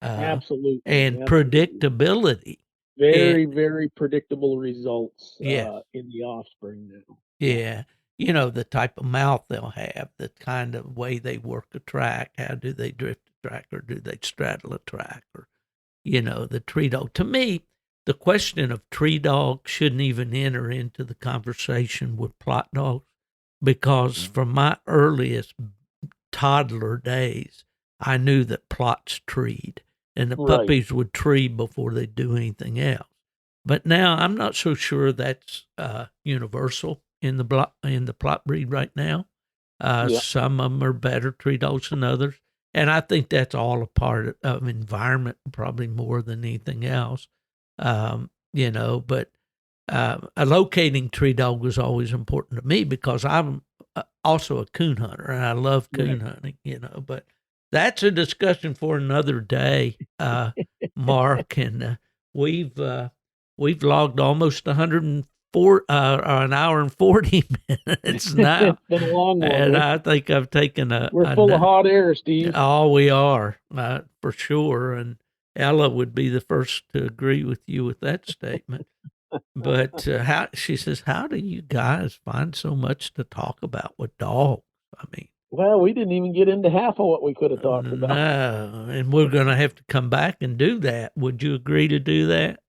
Absolutely. and Absolutely. predictability. And Very, very predictable results yes, in the offspring now. Yeah. yeah, the type of mouth they'll have, the kind of way they work a track, how do they drift a track, or do they straddle a track, or the tree dog. To me, the question of tree dog shouldn't even enter into the conversation with Plott dogs, because from my earliest toddler days, I knew that Plotts treed, and the Right. puppies would tree before they do anything else. But now I'm not so sure that's universal in the Plott breed right now. Yeah. Some of them are better tree dogs than others. And I think that's all a part of environment, probably more than anything else. But a locating tree dog was always important to me because I'm also a coon hunter and I love coon Right. hunting, but that's a discussion for another day, Mark. And we've logged almost an hour and 40 minutes now. It's been a long one. And I think I've taken We're full of hot air, Steve. Oh, we are, for sure. And Ella would be the first to agree with you with that statement. But she says, how do you guys find so much to talk about with dogs? I mean, well, we didn't even get into half of what we could have talked about. No, and we're going to have to come back and do that. Would you agree to do that?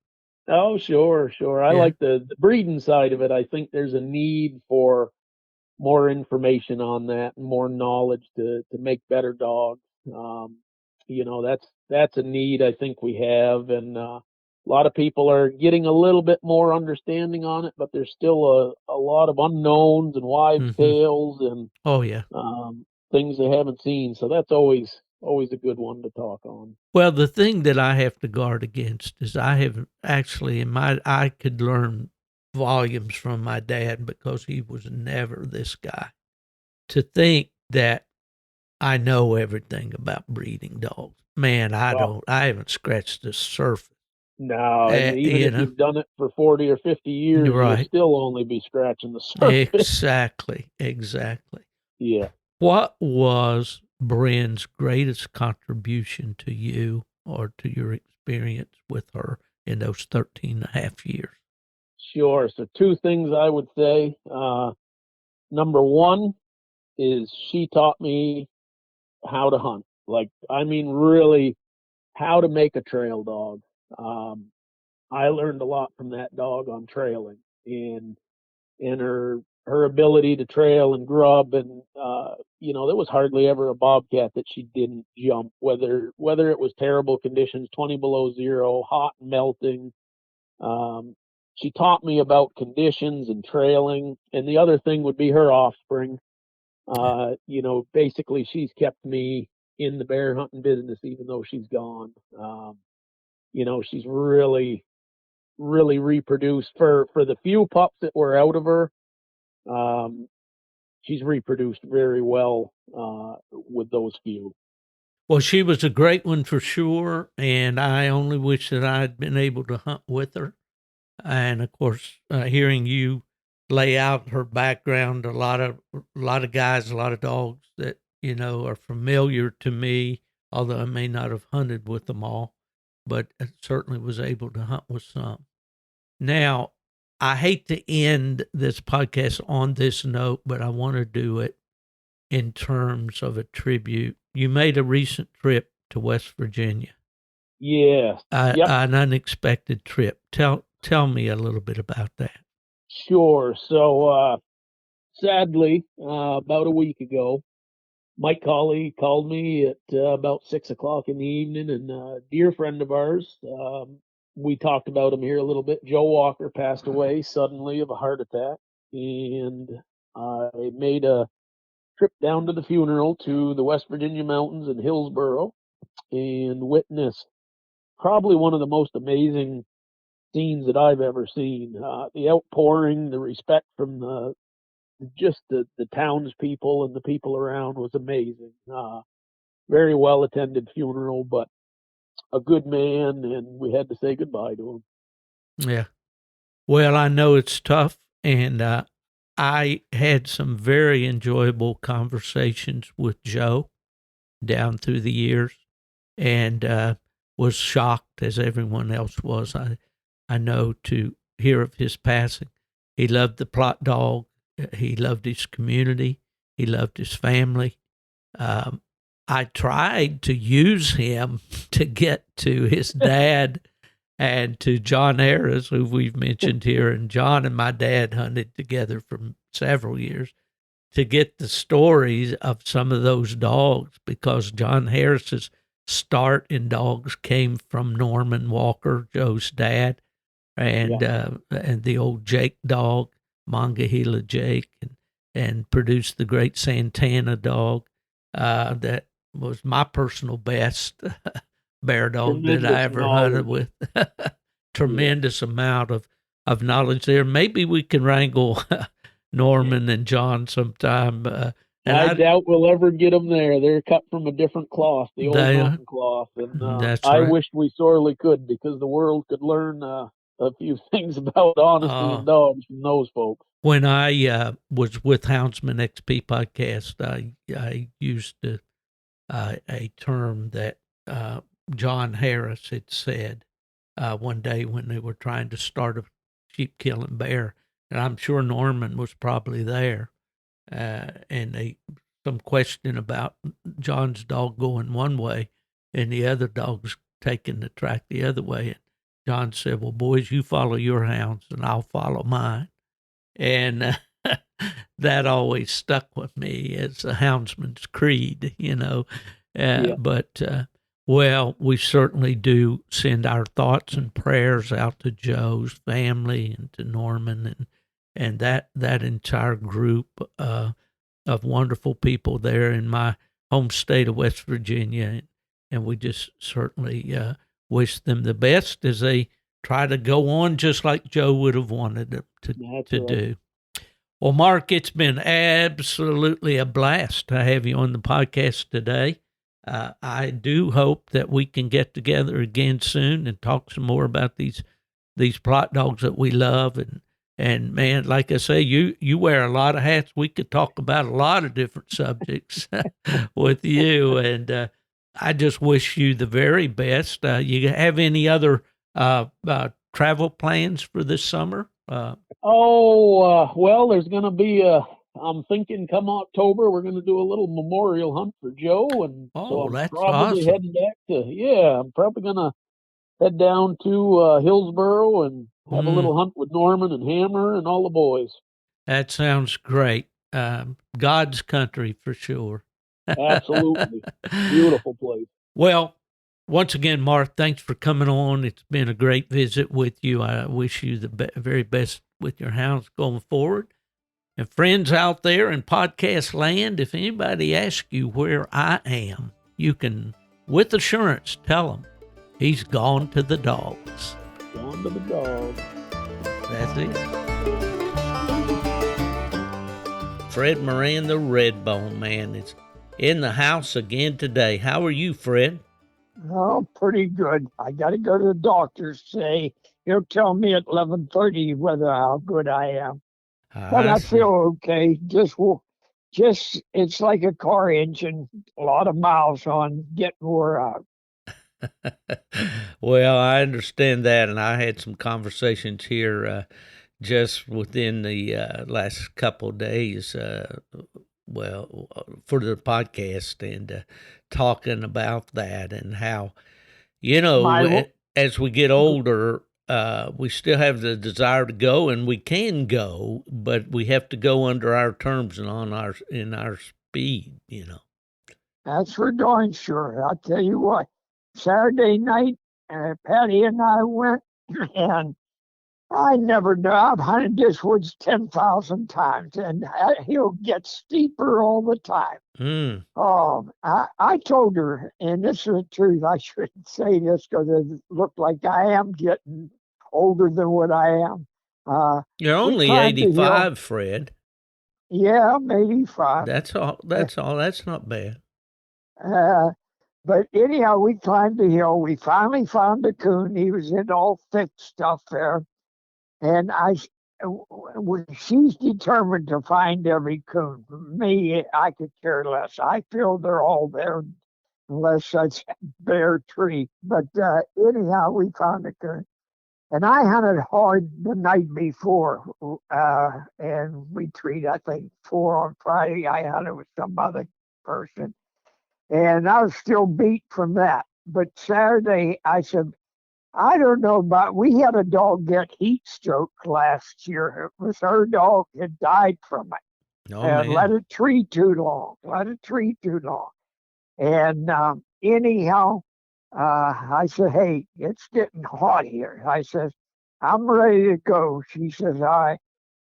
Oh, sure. I like the breeding side of it. I think there's a need for more information on that and more knowledge to make better dogs. That's a need I think we have, and a lot of people are getting a little bit more understanding on it, but there's still a lot of unknowns and wives' tales and things they haven't seen. So that's always a good one to talk on. Well, the thing that I have to guard against is I have actually I could learn volumes from my dad because he was never this guy. To think that I know everything about breeding dogs. Man, I haven't scratched the surface. No, and even if you've done it for 40 or 50 years, you'll still only be scratching the surface. Exactly. Yeah. What was Brin's greatest contribution to you or to your experience with her in those 13 and a half years? Sure. So two things I would say. Number one is she taught me how to hunt. Really how to make a trail dog. I learned a lot from that dog on trailing and her ability to trail and grub, and there was hardly ever a bobcat that she didn't jump, whether it was terrible conditions, 20 below zero, hot and melting. She taught me about conditions and trailing, and the other thing would be her offspring. Basically she's kept me in the bear hunting business even though she's gone. She's really reproduced for the few pups that were out of her. She's reproduced very well with those few. Well, she was a great one for sure, and I only wish that I had been able to hunt with her. And of course, hearing you lay out her background, a lot of guys, a lot of dogs that are familiar to me, although I may not have hunted with them all, but I certainly was able to hunt with some. Now, I hate to end this podcast on this note, but I want to do it in terms of a tribute. You made a recent trip to West Virginia. Yes. An unexpected trip. Tell me a little bit about that. Sure. So, sadly, about a week ago, Mike Colley called me at about 6:00 in the evening, and a dear friend of ours, we talked about him here a little bit. Joe Walker passed away suddenly of a heart attack, and I made a trip down to the funeral to the West Virginia mountains in Hillsboro and witnessed probably one of the most amazing scenes that I've ever seen. The outpouring, the respect from the townspeople and the people around was amazing. Very well attended funeral, but a good man, and we had to say goodbye to him. Yeah. Well, I know it's tough, and I had some very enjoyable conversations with Joe down through the years, and was shocked, as everyone else was, I know, to hear of his passing. He loved the Plott dog. He loved his community. He loved his family. I tried to use him to get to his dad and to John Harris, who we've mentioned here. And John and my dad hunted together for several years to get the stories of some of those dogs, because John Harris's start in dogs came from Norman Walker, Joe's dad, and the old Jake dog, Monongahela Jake, and produced the great Santana dog. That was my personal best bear dog that I ever hunted with. Tremendous amount of knowledge there. Maybe we can wrangle Norman and John sometime. I doubt we'll ever get them there. They're cut from a different cloth, the old mountain cloth. And that's I right. wish we sorely could, because the world could learn a few things about honesty and dogs from those folks. When I was with Houndsman XP podcast, I used a term that John Harris had said one day when they were trying to start a sheep killing bear, and I'm sure Norman was probably there, and some question about John's dog going one way and the other dog's taking the track the other way. And John said, "Well, boys, you follow your hounds and I'll follow mine." And that always stuck with me as a houndsman's creed, you know. Yeah. But, well, we certainly do send our thoughts and prayers out to Joe's family and to Norman and that entire group of wonderful people there in my home state of West Virginia. And we just certainly wish them the best as they try to go on just like Joe would have wanted them to do. Well, Mark, it's been absolutely a blast to have you on the podcast today. I do hope that we can get together again soon and talk some more about these Plott dogs that we love. And man, like I say, you wear a lot of hats. We could talk about a lot of different subjects with you. And I just wish you the very best. You have any other travel plans for this summer? Well, there's going to be I'm thinking come October, we're going to do a little memorial hunt for Joe. And so I'm that's probably awesome. heading back I'm probably going to head down to Hillsboro and have a little hunt with Norman and Hammer and all the boys. That sounds great. God's country for sure. Absolutely. Beautiful place. Well, once again, Mark, thanks for coming on. It's been a great visit with you. I wish you the very best with your hounds going forward. And friends out there in podcast land, if anybody asks you where I am, you can, with assurance, tell them he's gone to the dogs. Gone to the dogs. That's it. Fred Moran, the Redbone Man, is in the house again today. How are you, Fred? Oh, pretty good. I got to go to the doctor today. He'll tell me at 11:30 whether how good I am. But I feel okay. Just it's like a car engine, a lot of miles on, getting wore out. Well, I understand that, and I had some conversations here just within the last couple of days, for the podcast, and talking about that and how, as we get older, we still have the desire to go, and we can go, but we have to go under our terms and in our speed, That's for darn sure. I'll tell you what, Saturday night, Patty and I went, and I never know. I've hunted this woods 10,000 times, and he'll get steeper all the time. I told her, and this is the truth, I shouldn't say this because it looked like I am getting older than what I am. You're only 85, Fred. Yeah, I'm 85. That's all. That's not bad. But anyhow, we climbed the hill. We finally found a coon. He was in all thick stuff there. And she's determined to find every coon. Me, I could care less. I feel they're all there unless it's a bare tree. But anyhow, we found a coon. And I hunted hard the night before, and we treated, I think, 4 on Friday. I hunted with some other person. And I was still beat from that. But Saturday, I said, I don't know about, we had a dog get heat stroke last year. It was her dog had died from it. And let it tree too long. And anyhow, I said, hey, it's getting hot here. I said, I'm ready to go. She says,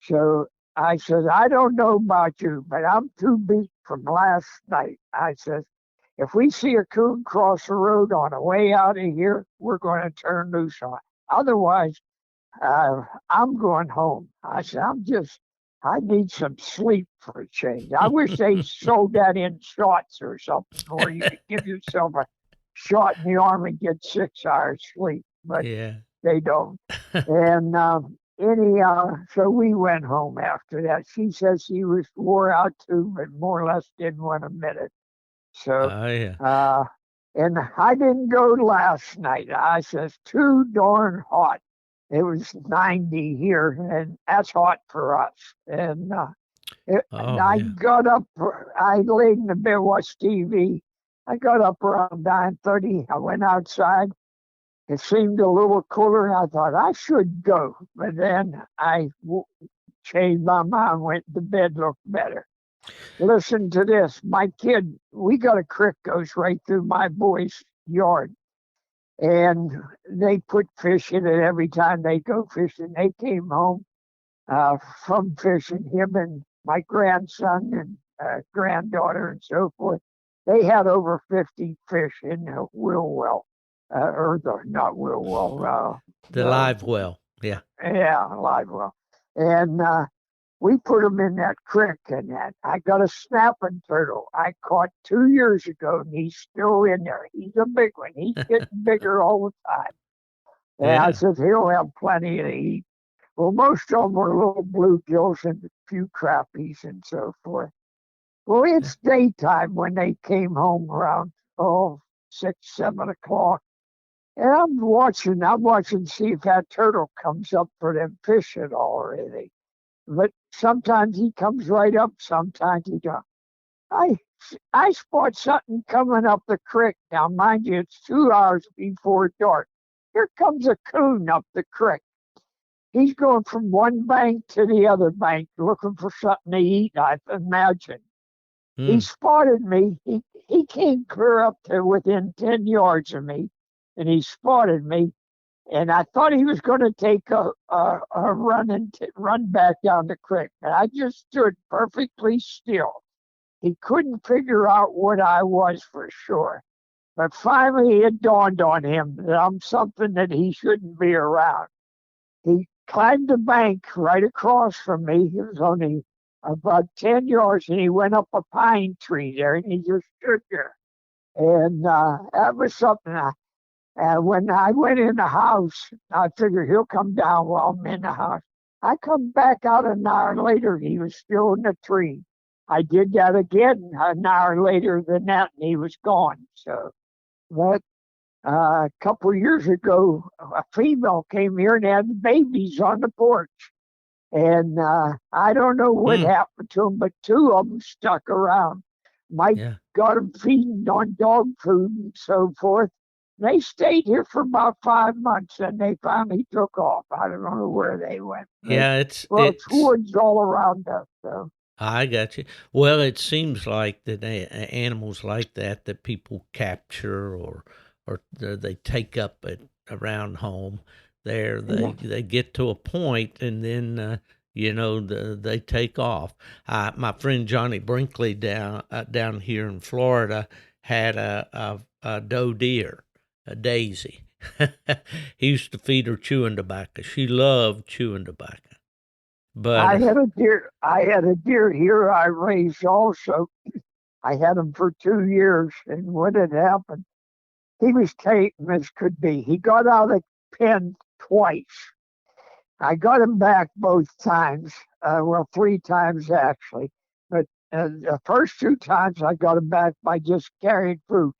so I said, I don't know about you, but I'm too beat from last night. I said, if we see a coon cross the road on the way out of here, we're going to turn loose on it. Otherwise, I'm going home. I said, I need some sleep for a change. I wish they sold that in shots or something, or you could give yourself a shot in the arm and get 6 hours sleep. But they don't. And anyhow, so we went home after that. She says she was wore out too, but more or less didn't want to admit it. So, Oh, yeah. and I didn't go last night. I says too darn hot. It was 90 here, and that's hot for us. And Oh, I yeah. got up. I laid in the bed, watched TV. I got up around 9:30. I went outside. It seemed a little cooler. I thought I should go, but then changed my mind. Went to bed, looked better. Listen to this. My kid, we got a creek goes right through my boy's yard, and they put fish in it every time they go fishing. They came home from fishing, him and my grandson and granddaughter and so forth. They had over 50 fish in the wheel well, or not wheel well, The live well. Yeah. yeah, live well. And we put them in that creek, and I got a snapping turtle I caught 2 years ago, and he's still in there. He's a big one. He's getting bigger all the time. And I Yeah. said, he'll have plenty to eat. Well, most of them were little bluegills and a few crappies and so forth. Well, it's daytime when they came home around 6, 7 o'clock. And I'm watching to see if that turtle comes up for them fishing already. But sometimes he comes right up, sometimes he don't. I I spot something coming up the creek. Now, mind you, it's 2 hours before dark. Here comes a coon up the creek. He's going from one bank to the other bank looking for something to eat, I imagine. He Mm. spotted me. He came clear up to within 10 yards of me, and he spotted me. And I thought he was going to take a run and run back down the creek. And I just stood perfectly still. He couldn't figure out what I was for sure. But finally, it dawned on him that I'm something that he shouldn't be around. He climbed the bank right across from me. It was only about 10 yards, and he went up a pine tree there, and he just stood there. And that was something. And when I went in the house, I figured he'll come down while I'm in the house. I come back out an hour later, he was still in the tree. I did that again an hour later than that, and he was gone. So, but a couple of years ago, a female came here and had babies on the porch. And I don't know what Mm. happened to them, but two of them stuck around. Mike Yeah. got them feeding on dog food and so forth. They stayed here for about 5 months, and they finally took off. I don't know where they went. But, Yeah. well, it's woods all around us. So. I got you. Well, it seems like that animals like that people capture or they take up around home. There, they get to a point, and then they take off. My friend Johnny Brinkley down here in Florida had a doe deer, a Daisy. He used to feed her chewing tobacco. She loved chewing tobacco. But I had a deer. I had a deer here I raised also. I had him for 2 years, and what had happened? He was tame as could be. He got out of the pen twice. I got him back both times. Well, 3 times actually. But the first 2 times I got him back by just carrying food.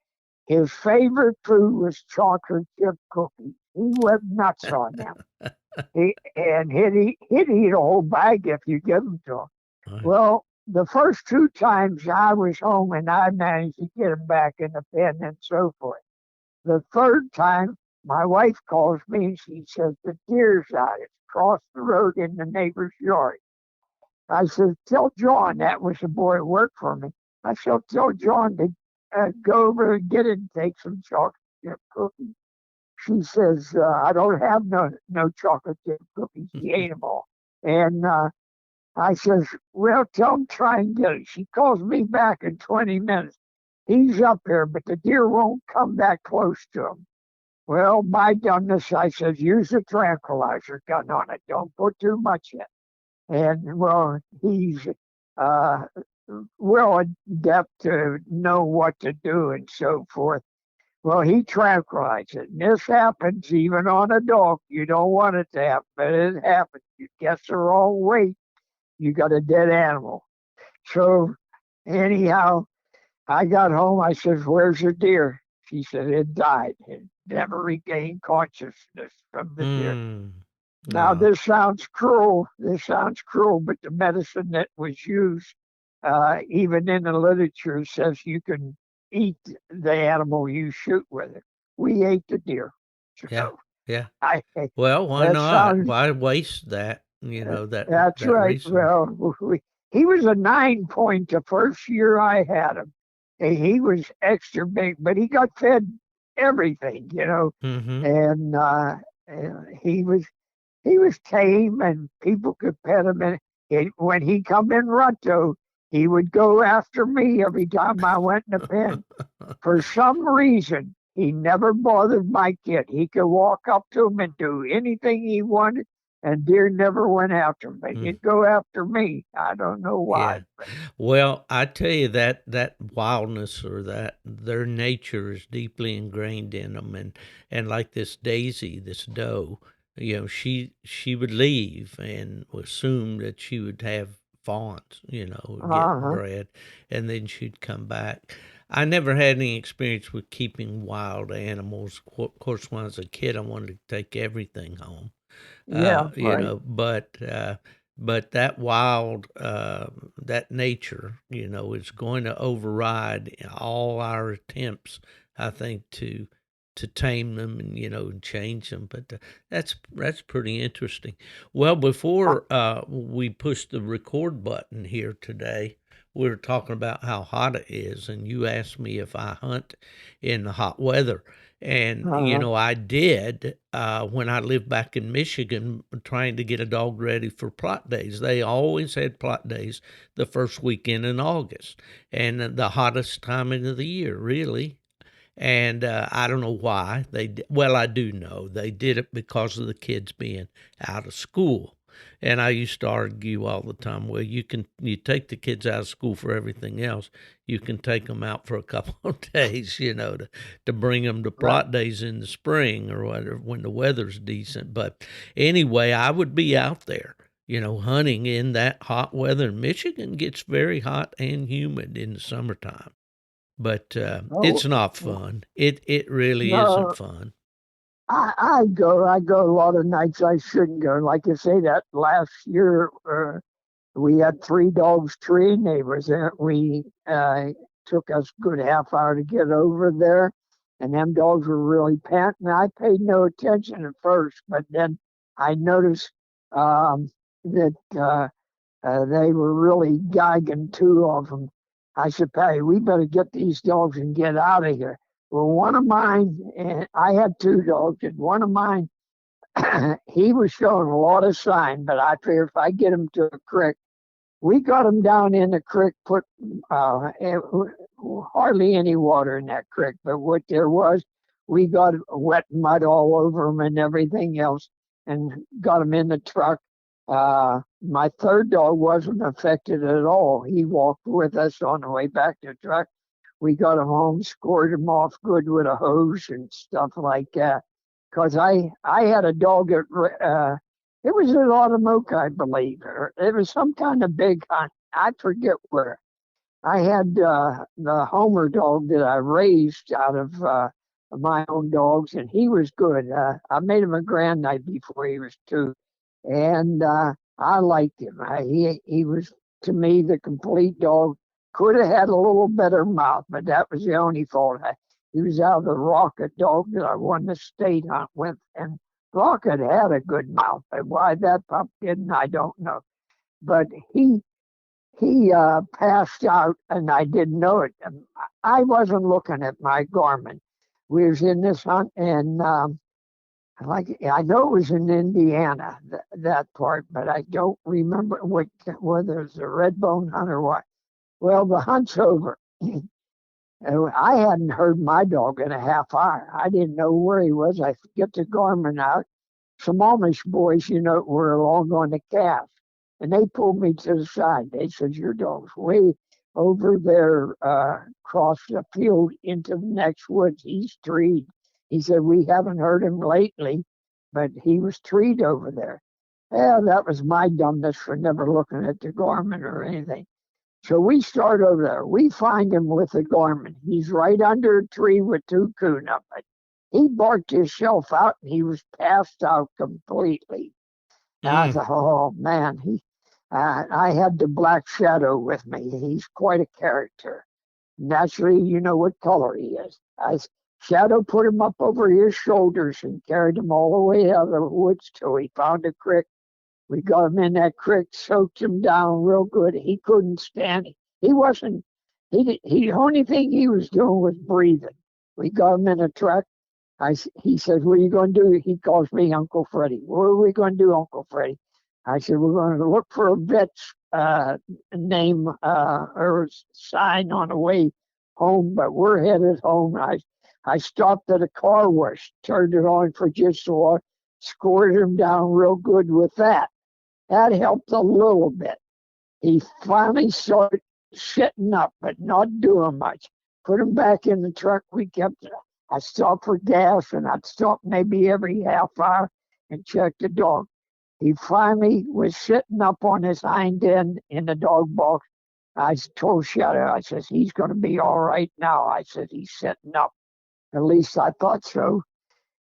His favorite food was chocolate chip cookies. He went nuts on them. He'd eat a whole bag if you give him to him. Well, the first 2 times I was home and I managed to get him back in the pen and so forth. The third time, my wife calls me and she says, the deer's out. It's across the road in the neighbor's yard. I said, tell John, that was the boy who worked for me. I said, tell John to go over and get it and take some chocolate chip cookies. She says, I don't have no chocolate chip cookies. She ate them all. And I says, well, tell him try and get it. She calls me back in 20 minutes. He's up here, but the deer won't come that close to him. Well, my dumbness, I says, use a tranquilizer gun on it. Don't put too much in. And, well, he's well adept to know what to do and so forth. Well, he tranquilized it. And this happens even on a dog. You don't want it to happen, but it happens. You guess the wrong weight, you got a dead animal. So anyhow, I got home. I said, "Where's the deer?" She said, "It died. It never regained consciousness from the deer." Mm. Now, No. this sounds cruel. This sounds cruel, but the medicine that was used, even in the literature, says you can eat the animal you shoot with it. We ate the deer. Yeah. So Yeah. I, Well, why that not? sounds, Why waste that? That that's that right. resource. Well, he was a 9 point the first year I had him. And he was extra big, but he got fed everything. Mm-hmm. And he was tame and people could pet him. And when he come in Runto, he would go after me every time I went in the pen. For some reason, he never bothered my kid. He could walk up to him and do anything he wanted, and deer never went after him. But he'd go after me. I don't know why. Yeah. Well, I tell you that wildness or that their nature is deeply ingrained in them, and like this Daisy, this doe, she would leave and assume that she would have fawns, get Uh-huh. bred, and then she'd come back. I never had any experience with keeping wild animals. Of course, when I was a kid, I wanted to take everything home, Yeah, right. but that wild, that nature, is going to override all our attempts, I think, to tame them and and change them. But that's pretty interesting. Well, Uh, before we push the record button here today, we were talking about how hot it is, and you asked me if I hunt in the hot weather. And, uh-huh. I did when I lived back in Michigan trying to get a dog ready for Plott days. They always had Plott days the first weekend in August, and the hottest time of the year, really. And I don't know why they did. Well, I do know they did it because of the kids being out of school. And I used to argue all the time, well, you take the kids out of school for everything else. You can take them out for a couple of days, to bring them to Right. Plott days in the spring or whatever when the weather's decent. But anyway, I would be out there, hunting in that hot weather. Michigan gets very hot and humid in the summertime, but Oh, it's not fun. It really isn't no, fun. I go a lot of nights I shouldn't go. Like you say, that last year, we had 3 dogs, 3 neighbors, and we took us a good half hour to get over there. And them dogs were really panting. I paid no attention at first, but then I noticed that they were really gagging 2 of them. I said, "Patty, we better get these dogs and get out of here." Well, one of mine, and I had 2 dogs, and one of mine, he was showing a lot of sign, but I figure if I get him to a creek, we got him down in the creek, put hardly any water in that creek, but what there was, we got wet mud all over him and everything else, and got him in the truck. My third dog wasn't affected at all. He walked with us on the way back to the truck. We got him home, scored him off good with a hose and stuff like that. Because I had a dog at it was an Automoke, I believe, or it was some kind of big hunt. I forget where. I had the Homer dog that I raised out of my own dogs, and he was good. I made him a grand night before he was 2, and I liked him. He was to me the complete dog. Could have had a little better mouth, but that was the only fault. He was out of the Rocket dog that I won the state hunt with, and Rocket had a good mouth. But why that pup didn't, I don't know. But he passed out and I didn't know it. I wasn't looking at my Garmin. We was in this hunt and like I know it was in Indiana that part, but I don't remember whether it's a red bone hunt or what. Well, the hunt's over. And I hadn't heard my dog in a half hour. I didn't know where he was. I get the Garmin out. Some Amish boys, were along on the calf. And they pulled me to the side. They said, "Your dog's over there, across the field into the next woods. He's treed. He said, we haven't heard him lately, but he was treed over there. Yeah, that was my dumbness for never looking at the garment or anything. So we start over there. We find him with the garment. He's right under a tree with 2 coon up it. He barked himself out and he was passed out completely. And I thought, oh man, I had the Black Shadow with me. He's quite a character. Naturally, you know what color he is. Shadow put him up over his shoulders and carried him all the way out of the woods till he found a creek. We got him in that creek, soaked him down real good. He couldn't stand it. He wasn't, the only thing he was doing was breathing. We got him in a truck. He said, what are you going to do? He calls me Uncle Freddie. What are we going to do, Uncle Freddie? I said, we're going to look for a vet's name or sign on the way home, but we're headed home. I stopped at a car wash, turned it on for just a while, scored him down real good with that. That helped a little bit. He finally started sitting up, but not doing much. Put him back in the truck. I stopped for gas, and I'd stop maybe every half hour and check the dog. He finally was sitting up on his hind end in the dog box. I told Shadow, I says, he's going to be all right now. I said, he's sitting up. At least I thought so.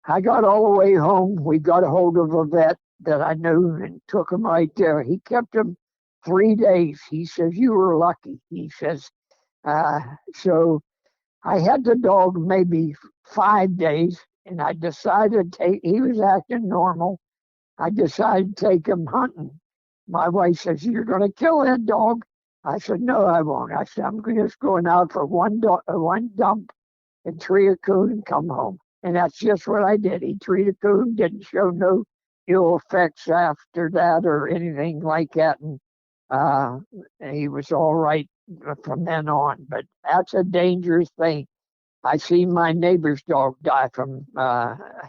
I got all the way home. We got a hold of a vet that I knew and took him right there. He kept him 3 days. He says, you were lucky. He says, so I had the dog maybe 5 days, and I decided he was acting normal. I decided to take him hunting. My wife says, you're going to kill that dog? I said, no, I won't. I said, I'm just going out for one dump and tree a coon and come home. And that's just what I did. He treated a coon, didn't show no ill effects after that or anything like that. And he was all right from then on. But that's a dangerous thing. I seen my neighbor's dog die from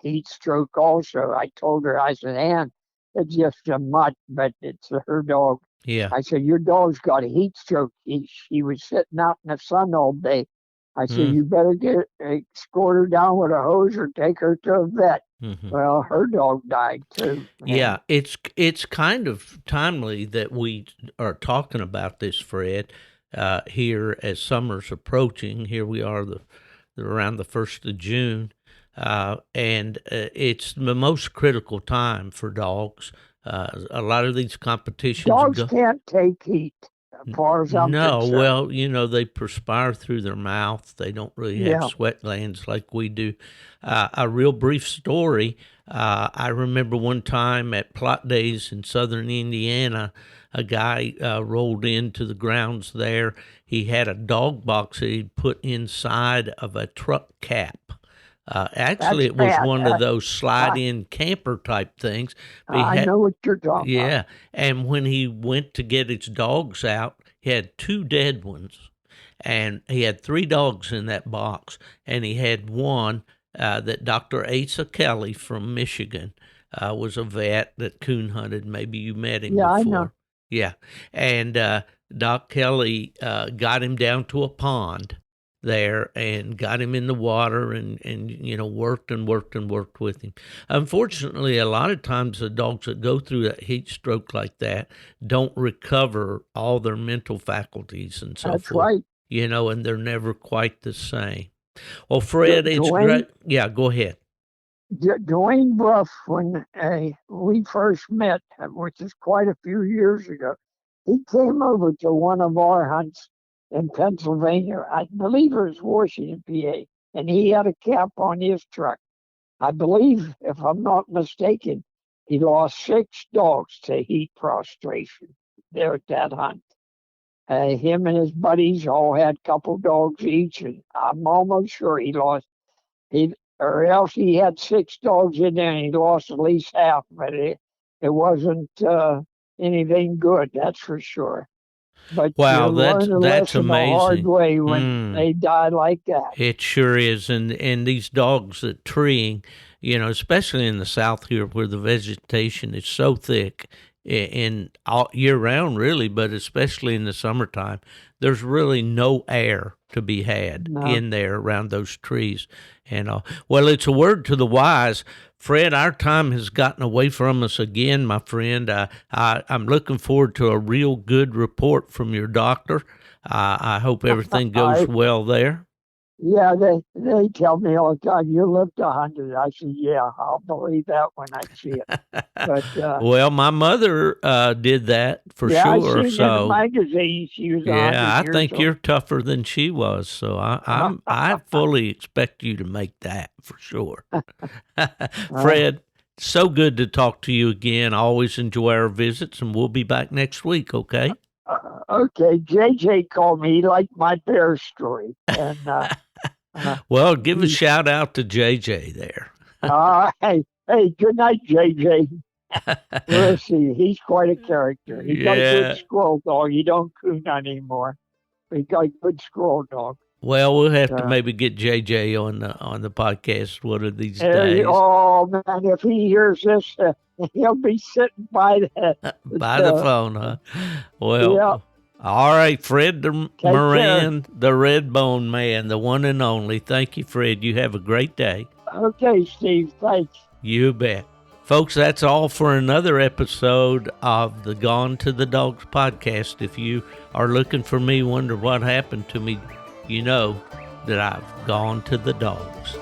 heat stroke also. I told her, I said, Ann, it's just a mutt, but it's her dog. Yeah. I said, your dog's got a heat stroke. She was sitting out in the sun all day. I said, you better escort her down with a hose or take her to a vet. Mm-hmm. Well, her dog died too. Yeah, it's kind of timely that we are talking about this, Fred, here as summer's approaching. Here we are around the 1st of June, and it's the most critical time for dogs. A lot of these competitions... Dogs can't take heat, as far as I'm concerned. Well, they perspire through their mouth. They don't really have sweat glands like we do. A real brief story, I remember one time at Plott Days in southern Indiana, a guy rolled into the grounds there. He had a dog box that he'd put inside of a truck cap. Actually, it was one of those slide-in camper type things. I know what you're talking about. Yeah, and when he went to get his dogs out, he had 2 dead ones, and he had 3 dogs in that box, and he had one that Dr. Asa Kelly from Michigan was a vet that coon hunted. Maybe you met him before. I know. Yeah, and Doc Kelly got him down to a pond there and got him in the water and worked with him. Unfortunately, a lot of times the dogs that go through that heat stroke like that don't recover all their mental faculties and so forth. That's right. And they're never quite the same. Well, Fred, it's great. Yeah, go ahead. Dwayne Bruff, when we first met, which is quite a few years ago, he came over to one of our hunts in Pennsylvania. I believe it was Washington, PA, and he had a cap on his truck. I believe, if I'm not mistaken, he lost 6 dogs to heat prostration there at that hunt. Him and his buddies all had a couple dogs each, and I'm almost sure or else he had 6 dogs in there and he lost at least half, but it wasn't anything good, that's for sure. But wow, that's amazing. The hard way when they die like that. It sure is, and these dogs that treeing, especially in the South here where the vegetation is so thick, in all year round, really, but especially in the summertime, there's really no air to be had in there around those trees. And well, it's a word to the wise. Fred, our time has gotten away from us again, my friend. I'm looking forward to a real good report from your doctor. I hope everything goes well there. Yeah, they tell me all the time, you lived 100. I said, yeah, I'll believe that when I see it. But well, my mother did that for sure. I seen in the magazine she was 100 I years think old. you're tougher than she was, so I fully expect you to make that for sure. Fred, so good to talk to you again. I always enjoy our visits, and we'll be back next week. Okay. Okay, JJ called me. He liked my bear story, and well, give a shout out to JJ there. Hey, good night, JJ. We'll see. He's quite a character. He got a good squirrel dog. He don't coon anymore. But he got a good squirrel dog. Well, we'll have to maybe get JJ on the podcast one of these days. Oh man, if he hears this, he'll be sitting by the phone, huh? Well, yeah. All right, Fred Moran, the Red Bone Man, the one and only. Thank you, Fred. You have a great day. Okay, Steve. Thanks. You bet. Folks, that's all for another episode of the Gone to the Dogs podcast. If you are looking for me, wonder what happened to me, you know that I've gone to the dogs.